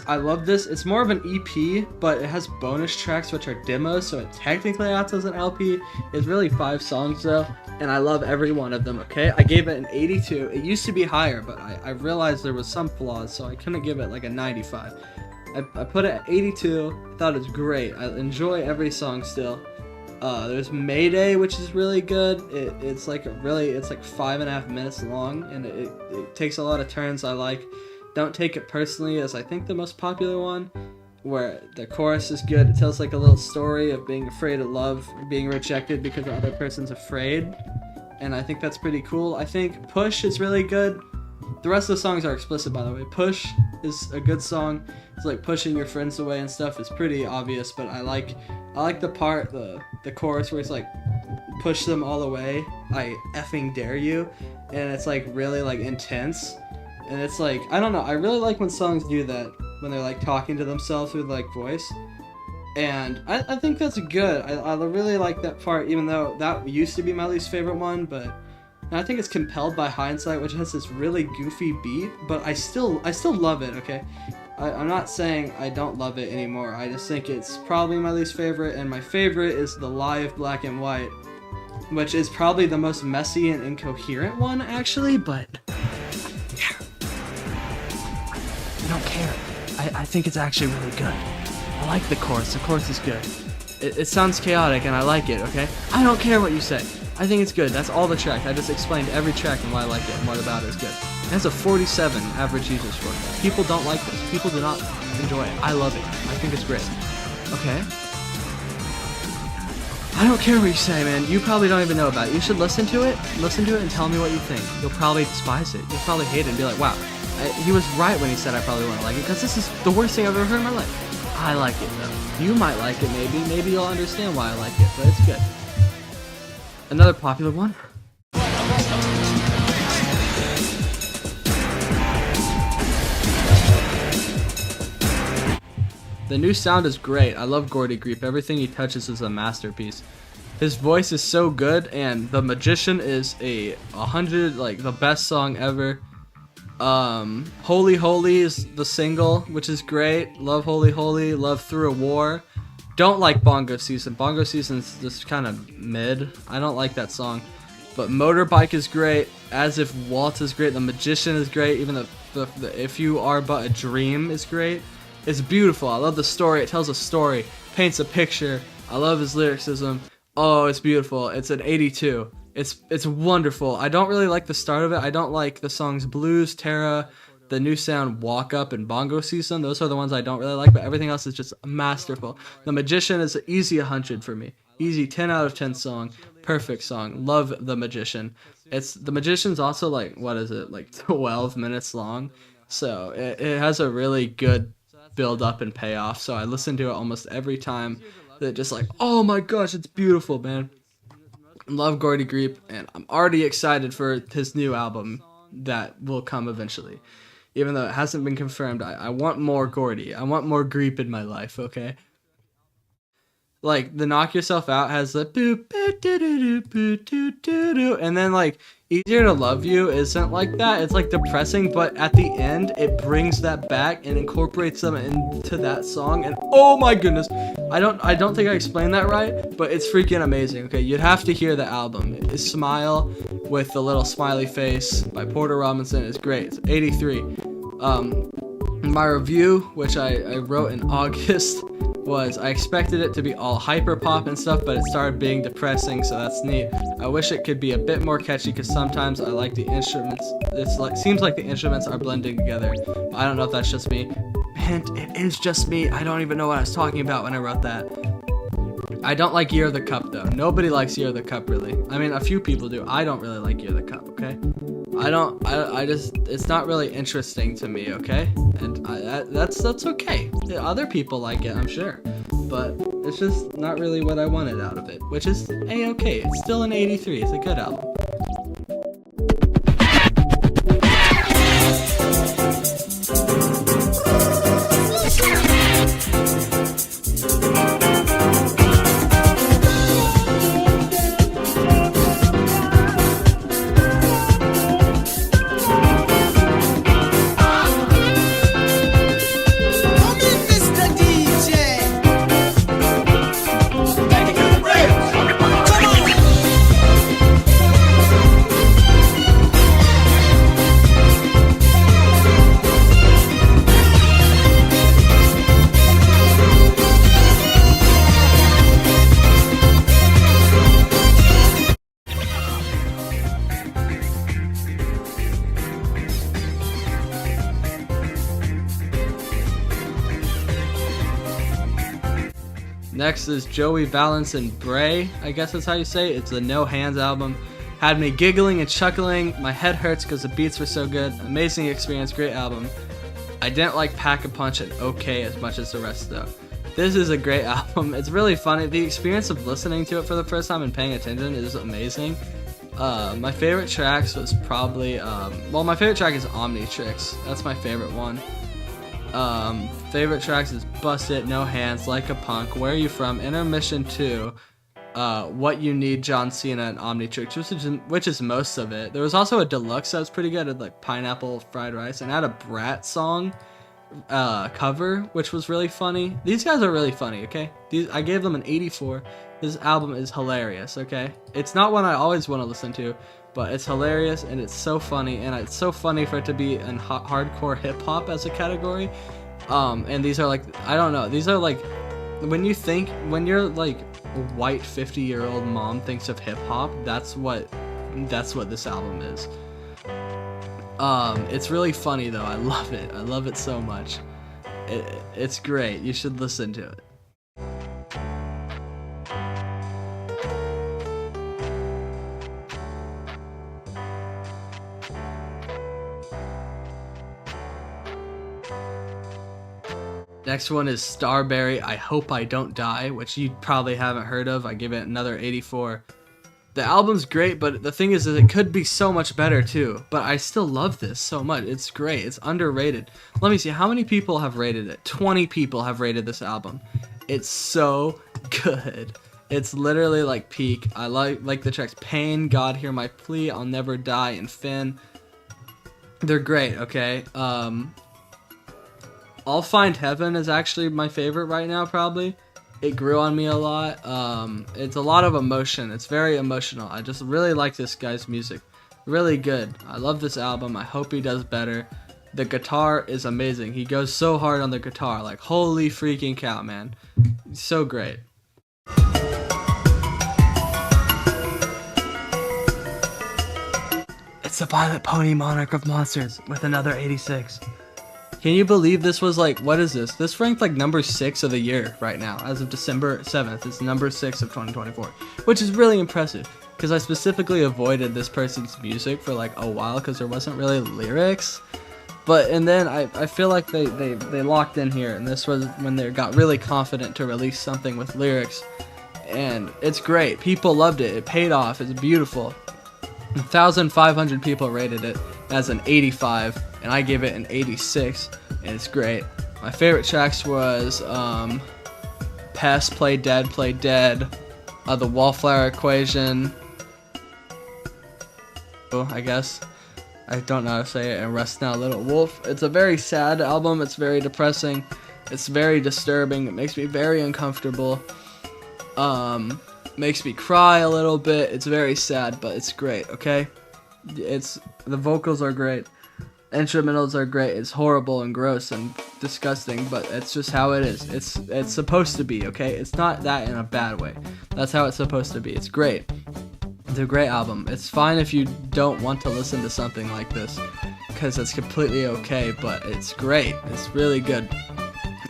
I love this. It's more of an EP, but it has bonus tracks which are demos, so it technically acts as an LP. It's really 5 songs though, and I love every one of them, okay? I gave it an 82. It used to be higher, but I realized there was some flaws, so I couldn't give it like a 95. I put it at 82. I thought it was great. I enjoy every song still. There's Mayday, which is really good. It's like 5.5 minutes long, and it takes a lot of turns. I like Don't Take It Personally as I think the most popular one, where the chorus is good. It tells like a little story of being afraid of love, being rejected because the other person's afraid, and I think that's pretty cool. I think Push is really good. The rest of the songs are explicit, by the way. Push is a good song. It's like pushing your friends away and stuff. It's pretty obvious, but I like the part, the chorus where it's like, push them all away, I effing dare you, and it's like really like intense, and it's like, I don't know, I really like when songs do that, when they're like talking to themselves with like voice, and I think that's good. I really like that part, even though that used to be my least favorite one, but I think it's Compelled by Hindsight, which has this really goofy beat, but I still love it, okay? I'm not saying I don't love it anymore. I just think it's probably my least favorite, and my favorite is the live Black and White, which is probably the most messy and incoherent one, actually, but I don't care. I think it's actually really good. I like the chorus. The chorus is good. It sounds chaotic, and I like it, okay? I don't care what you say. I think it's good. That's all the track. I just explained every track and why I like it and what about it is good. It has a 47 average user score. People don't like this. People do not enjoy it. I love it. I think it's great. Okay? I don't care what you say, man. You probably don't even know about it. You should listen to it. Listen to it and tell me what you think. You'll probably despise it. You'll probably hate it and be like, wow, he was right when he said I probably wouldn't like it, because this is the worst thing I've ever heard in my life. I like it, though. You might like it, maybe. Maybe you'll understand why I like it, but it's good. Another popular one. The new sound is great. I love Gordy Griep. Everything he touches is a masterpiece. His voice is so good, and The Magician is 100, like, the best song ever. Holy Holy is the single, which is great. Love Holy Holy. Love Through a War. Don't like Bongo Season. Bongo Season's just kind of mid. I don't like that song. But Motorbike is great. As If Waltz is great. The Magician is great. Even the If You Are But a Dream is great. It's beautiful. I love the story. It tells a story. Paints a picture. I love his lyricism. Oh, it's beautiful. It's an 82. It's wonderful. I don't really like the start of it. I don't like the songs Blues, Terra, The New Sound, Walk Up, and Bongo Season. Those are the ones I don't really like, but everything else is just masterful. The Magician is an easy 100 for me. Easy 10 out of 10 song. Perfect song. Love The Magician. The Magician's also like, what is it, like 12 minutes long. So it has a really good build up and payoff. So I listen to it almost every time. That just like, oh my gosh, it's beautiful, man. Love Gordy Greep, and I'm already excited for his new album that will come eventually. Even though it hasn't been confirmed, I want more Gordy. I want more Greep in my life, okay? Like, the Knock Yourself Out has the boop, boop, doo, doo, doo, boop, doo, doo, doo, and then, like, Easier to Love You isn't like that. It's, like, depressing, but at the end, it brings that back and incorporates them into that song, and oh my goodness, I don't think I explained that right, but it's freaking amazing, okay? You'd have to hear the album. It's Smile with the little smiley face by Porter Robinson is great. It's 83. My review, which I wrote in August, was I expected it to be all hyper pop and stuff, but it started being depressing, so that's neat. I wish it could be a bit more catchy because sometimes I like the instruments. Seems like the instruments are blending together. I don't know if that's just me. Hint, it is just me. I don't even know what I was talking about when I wrote that. I don't like Year of the Cup though. Nobody likes Year of the Cup really. I mean, a few people do. I don't really like Year of the Cup, okay? I just, it's not really interesting to me, okay? And that's okay. Other people like it, I'm sure. But it's just not really what I wanted out of it, which is A-okay. It's still an 83. It's a good album. Next is Joey Valence and Bray, I guess that's how you say it. It's the No Hands album. Had me giggling and chuckling. My head hurts because the beats were so good. Amazing experience, great album. I didn't like Pack a Punch and Okay as much as the rest though. This is a great album. It's really funny. The experience of listening to it for the first time and paying attention is amazing. My favorite tracks was probably, my favorite track is Omnitrix. That's my favorite one. Favorite tracks is Bust It, No Hands, Like a Punk, Where Are You From, Intermission 2, What You Need, John Cena, and Omnitrix, which is most of it. There was also a deluxe that was pretty good, at like Pineapple Fried Rice, and I had a Brat song cover, which was really funny. These guys are really funny, okay? I gave them an 84. This album is hilarious, okay? It's not one I always want to listen to, but it's hilarious and it's so funny, and it's so funny for it to be in hardcore hip-hop as a category. And these are like, I don't know, these are like, when you're like a white 50-year-old mom thinks of hip-hop, that's what this album is. It's really funny though. I love it so much. It's great. You should listen to it. Next one is Starberry, I Hope I Don't Die, which you probably haven't heard of. I give it another 84. The album's great, but the thing is it could be so much better too. But I still love this so much. It's great. It's underrated. Let me see, how many people have rated it? 20 people have rated this album. It's so good. It's literally like peak. I like the tracks Pain, God Hear My Plea, I'll Never Die, and Finn. They're great, okay? I'll Find Heaven is actually my favorite right now, probably. It grew on me a lot. It's a lot of emotion. It's very emotional. I just really like this guy's music. Really good. I love this album. I hope he does better. The guitar is amazing. He goes so hard on the guitar. Like, holy freaking cow, man. So great. It's the Violet Pony, Monarch of Monsters, with another 86. Can you believe this was like, what is this? This ranked like number 6 of the year right now. As of December 7th, it's number 6 of 2024, which is really impressive. Because I specifically avoided this person's music for like a while because there wasn't really lyrics. And then I feel like they locked in here, and this was when they got really confident to release something with lyrics. And it's great. People loved it. It paid off. It's beautiful. 1,500 people rated it as an 85, and I gave it an 86, and it's great. My favorite tracks was Pest, Play Dead, The Wallflower Equation, I guess. I don't know how to say it, and Rest Now Little Wolf. It's a very sad album. It's very depressing. It's very disturbing. It makes me very uncomfortable. Makes me cry a little bit. It's very sad, but it's great, okay? The vocals are great. Instrumentals are great. It's horrible and gross and disgusting, but it's just how it is. It's supposed to be, okay? It's not that in a bad way. That's how it's supposed to be. It's great. It's a great album. It's fine if you don't want to listen to something like this, because it's completely okay, but it's great. It's really good.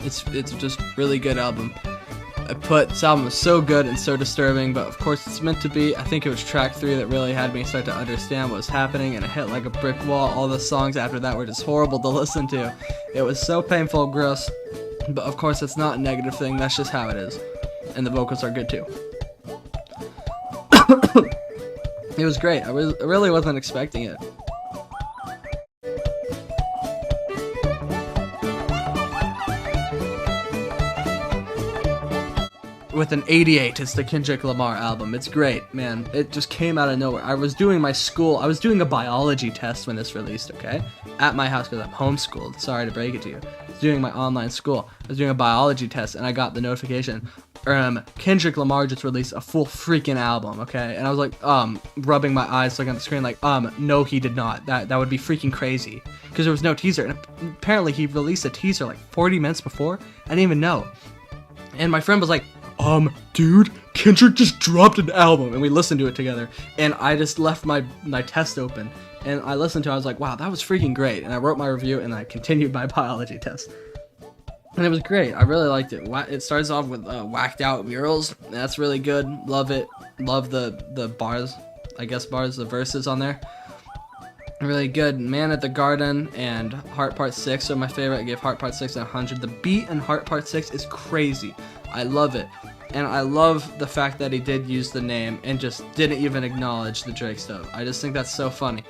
It's just really good album. This album is so good and so disturbing, but of course it's meant to be. I think it was track 3 that really had me start to understand what was happening, and it hit like a brick wall. All the songs after that were just horrible to listen to. It was so painful, gross, but of course it's not a negative thing. That's just how it is, and the vocals are good too. It was great. I really wasn't expecting it. With an 88, it's the Kendrick Lamar album. It's great, man. It just came out of nowhere. I was doing a biology test when this released, okay? At my house, because I'm homeschooled. Sorry to break it to you. I was doing my online school. I was doing a biology test, and I got the notification. Kendrick Lamar just released a full freaking album, okay? And I was like, rubbing my eyes, looking at the screen like, no, he did not. That would be freaking crazy. Because there was no teaser. And apparently he released a teaser like 40 minutes before. I didn't even know. And my friend was like, dude, Kendrick just dropped an album, and we listened to it together, and I just left my test open, and I listened to it. I was like, wow, that was freaking great, and I wrote my review, and I continued my biology test, and it was great. I really liked it. It starts off with Whacked Out Murals. That's really good. Love it. Love the bars, the verses on there. Really good. Man at the Garden and Heart Part 6 are my favorite. I gave Heart Part 6 a 100. The beat in Heart Part 6 is crazy. I love it. And I love the fact that he did use the name and just didn't even acknowledge the Drake stuff. I just think that's so funny.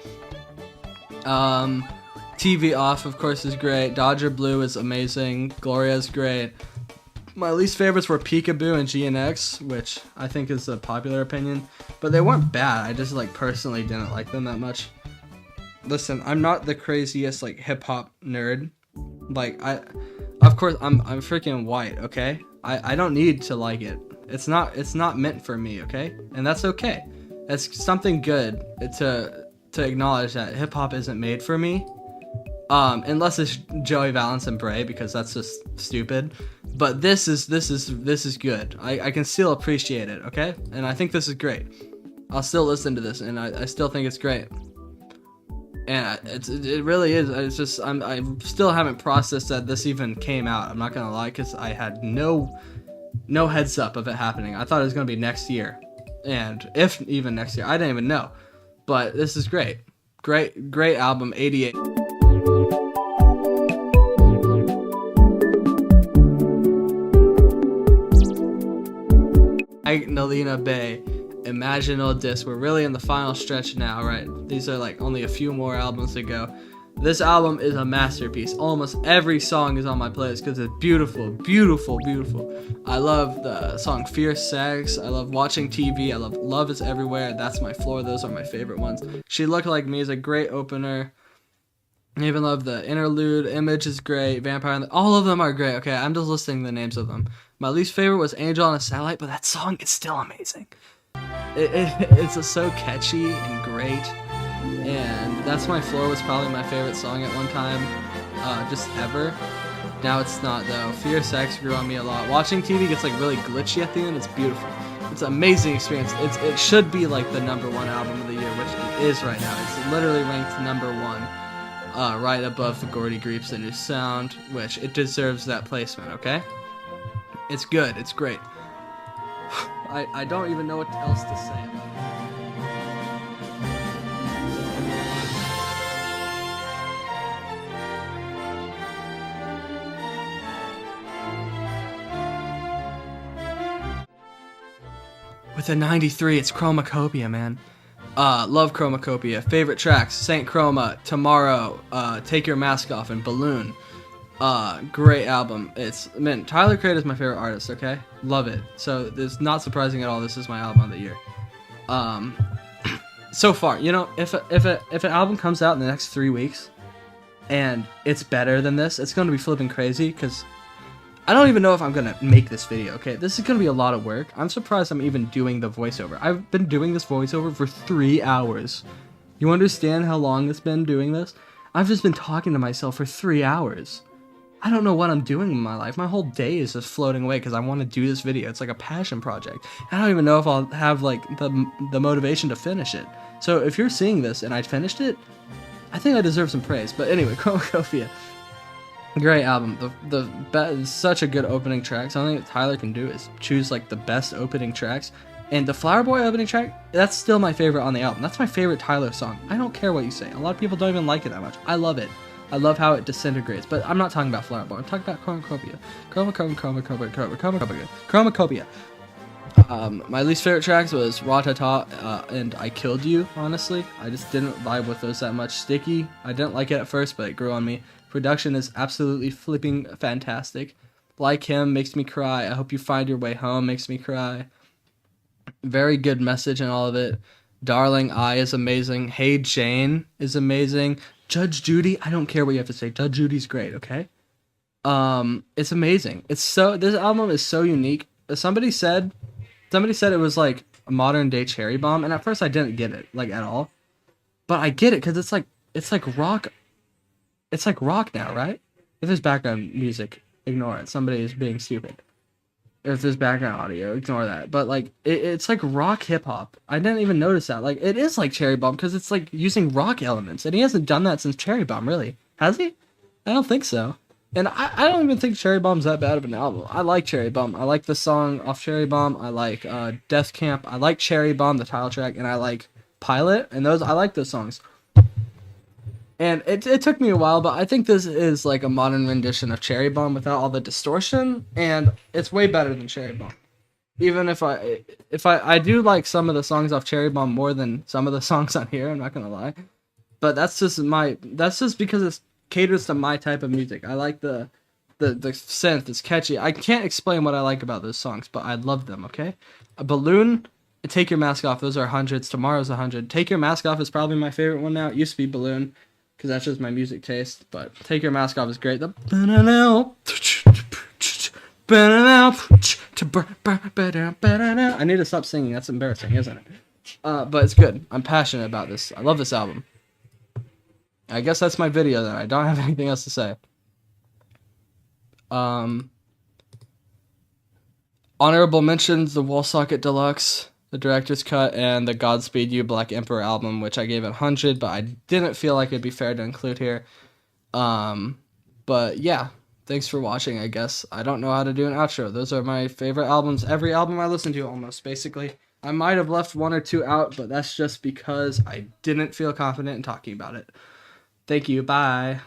TV Off, of course, is great. Dodger Blue is amazing. Gloria is great. My least favorites were Peekaboo and GNX, which I think is a popular opinion. But they weren't bad. I just, personally didn't like them that much. Listen, I'm not the craziest, hip-hop nerd. Of course, I'm freaking white, okay? I don't need to like it. It's not meant for me, okay? And that's okay. It's something good to acknowledge that hip hop isn't made for me. Unless it's Joey Valance and Bray, because that's just stupid. But this is good. I can still appreciate it, okay? And I think this is great. I'll still listen to this, and I still think it's great. And it really is. It's just I still haven't processed that this even came out. I'm not gonna lie, because I had no heads up of it happening. I thought it was gonna be next year, and if even next year, I didn't even know. But this is great, great album. 88. Nalina Bay. Imaginal Disc. We're really in the final stretch now, right? These are only a few more albums to go. This album is a masterpiece. Almost every song is on my playlist because it's beautiful, beautiful, beautiful. I love the song Fierce Sex. I love Watching TV. I love Love Is Everywhere. That's My Floor. Those are my favorite ones. She Looked Like Me is a great opener. I even love the interlude. Image is great. Vampire. All of them are great. Okay, I'm just listing the names of them. My least favorite was Angel on a Satellite, but that song is still amazing. It's just so catchy and great. And That's My Floor was probably my favorite song at one time, just ever. Now it's not though. Fear Sex grew on me a lot. Watching TV gets like really glitchy at the end. It's beautiful. It's an amazing experience. It should be like the #1 album of the year, which it is right now. It's literally ranked #1, right above the Gordy Greeps The New Sound, which it deserves that placement. Okay, it's good. It's great. I don't even know what else to say about it. With a 93, it's Chromacopia, man. Love Chromacopia. Favorite tracks: Saint Chroma, Tomorrow, Take Your Mask Off, and Balloon. Great album. Tyler Creator is my favorite artist, okay? Love it. So it's not surprising at all this is my album of the year. So far, you know, if an album comes out in the next 3 weeks and it's better than this, it's going to be flipping crazy because I don't even know if I'm going to make this video, okay? This is going to be a lot of work. I'm surprised I'm even doing the voiceover. I've been doing this voiceover for 3 hours. You understand how long it's been doing this? I've just been talking to myself for 3 hours. I don't know what I'm doing in my life. My whole day is just floating away because I want to do this video. It's like a passion project. I don't even know if I'll have like the motivation to finish it. So if you're seeing this and I finished it, I think I deserve some praise. But anyway, Chromacopia. Great album. Such a good opening track. Something that Tyler can do is choose like the best opening tracks. And the Flower Boy opening track, that's still my favorite on the album. That's my favorite Tyler song. I don't care what you say. A lot of people don't even like it that much. I love it. I love how it disintegrates. But I'm not talking about Flower Boy. I'm talking about Chromacopia. Chromacopia. My least favorite tracks was Ratata and I Killed You, honestly. I just didn't vibe with those that much. Sticky, I didn't like it at first, but it grew on me. Production is absolutely flipping fantastic. Like Him makes me cry. I Hope You Find Your Way Home makes me cry. Very good message in all of it. Darling I is amazing. Hey Jane is amazing. Judge Judy, I don't care what you have to say. Judge Judy's great, okay? It's amazing. This album is so unique. Somebody said it was like a modern day Cherry Bomb, and at first I didn't get it like at all. But I get it cuz it's like rock. It's like rock now, right? If there's background music, ignore it. Somebody is being stupid. If there's background audio, ignore that. But like it's like rock hip hop. I didn't even notice that. Like it is like Cherry Bomb because it's like using rock elements, and he hasn't done that since Cherry Bomb, really, has he? I don't think so. And I don't even think Cherry Bomb's that bad of an album. I like Cherry Bomb. I like the song off Cherry Bomb. I like Death Camp. I like Cherry Bomb, the title track, and I like Pilot. And I like those songs. And it took me a while, but I think this is like a modern rendition of Cherry Bomb without all the distortion, and it's way better than Cherry Bomb. Even if I do like some of the songs off Cherry Bomb more than some of the songs on here, I'm not gonna lie. But that's just because it caters to my type of music. I like the synth, it's catchy. I can't explain what I like about those songs, but I love them, okay? A Balloon, Take Your Mask Off, those are 100s. Tomorrow's 100. Take Your Mask Off is probably my favorite one now. It used to be Balloon, because that's just my music taste, but Take Your Mask Off is great. I need to stop singing, that's embarrassing, isn't it? But it's good. I'm passionate about this. I love this album. I guess that's my video then. I don't have anything else to say. Honorable mentions, the Wall Socket Deluxe, the Director's Cut, and the Godspeed You! Black Emperor album, which I gave it 100, but I didn't feel like it'd be fair to include here. But yeah, thanks for watching, I guess. I don't know how to do an outro. Those are my favorite albums. Every album I listen to, almost, basically. I might have left 1 or 2 out, but that's just because I didn't feel confident in talking about it. Thank you, bye.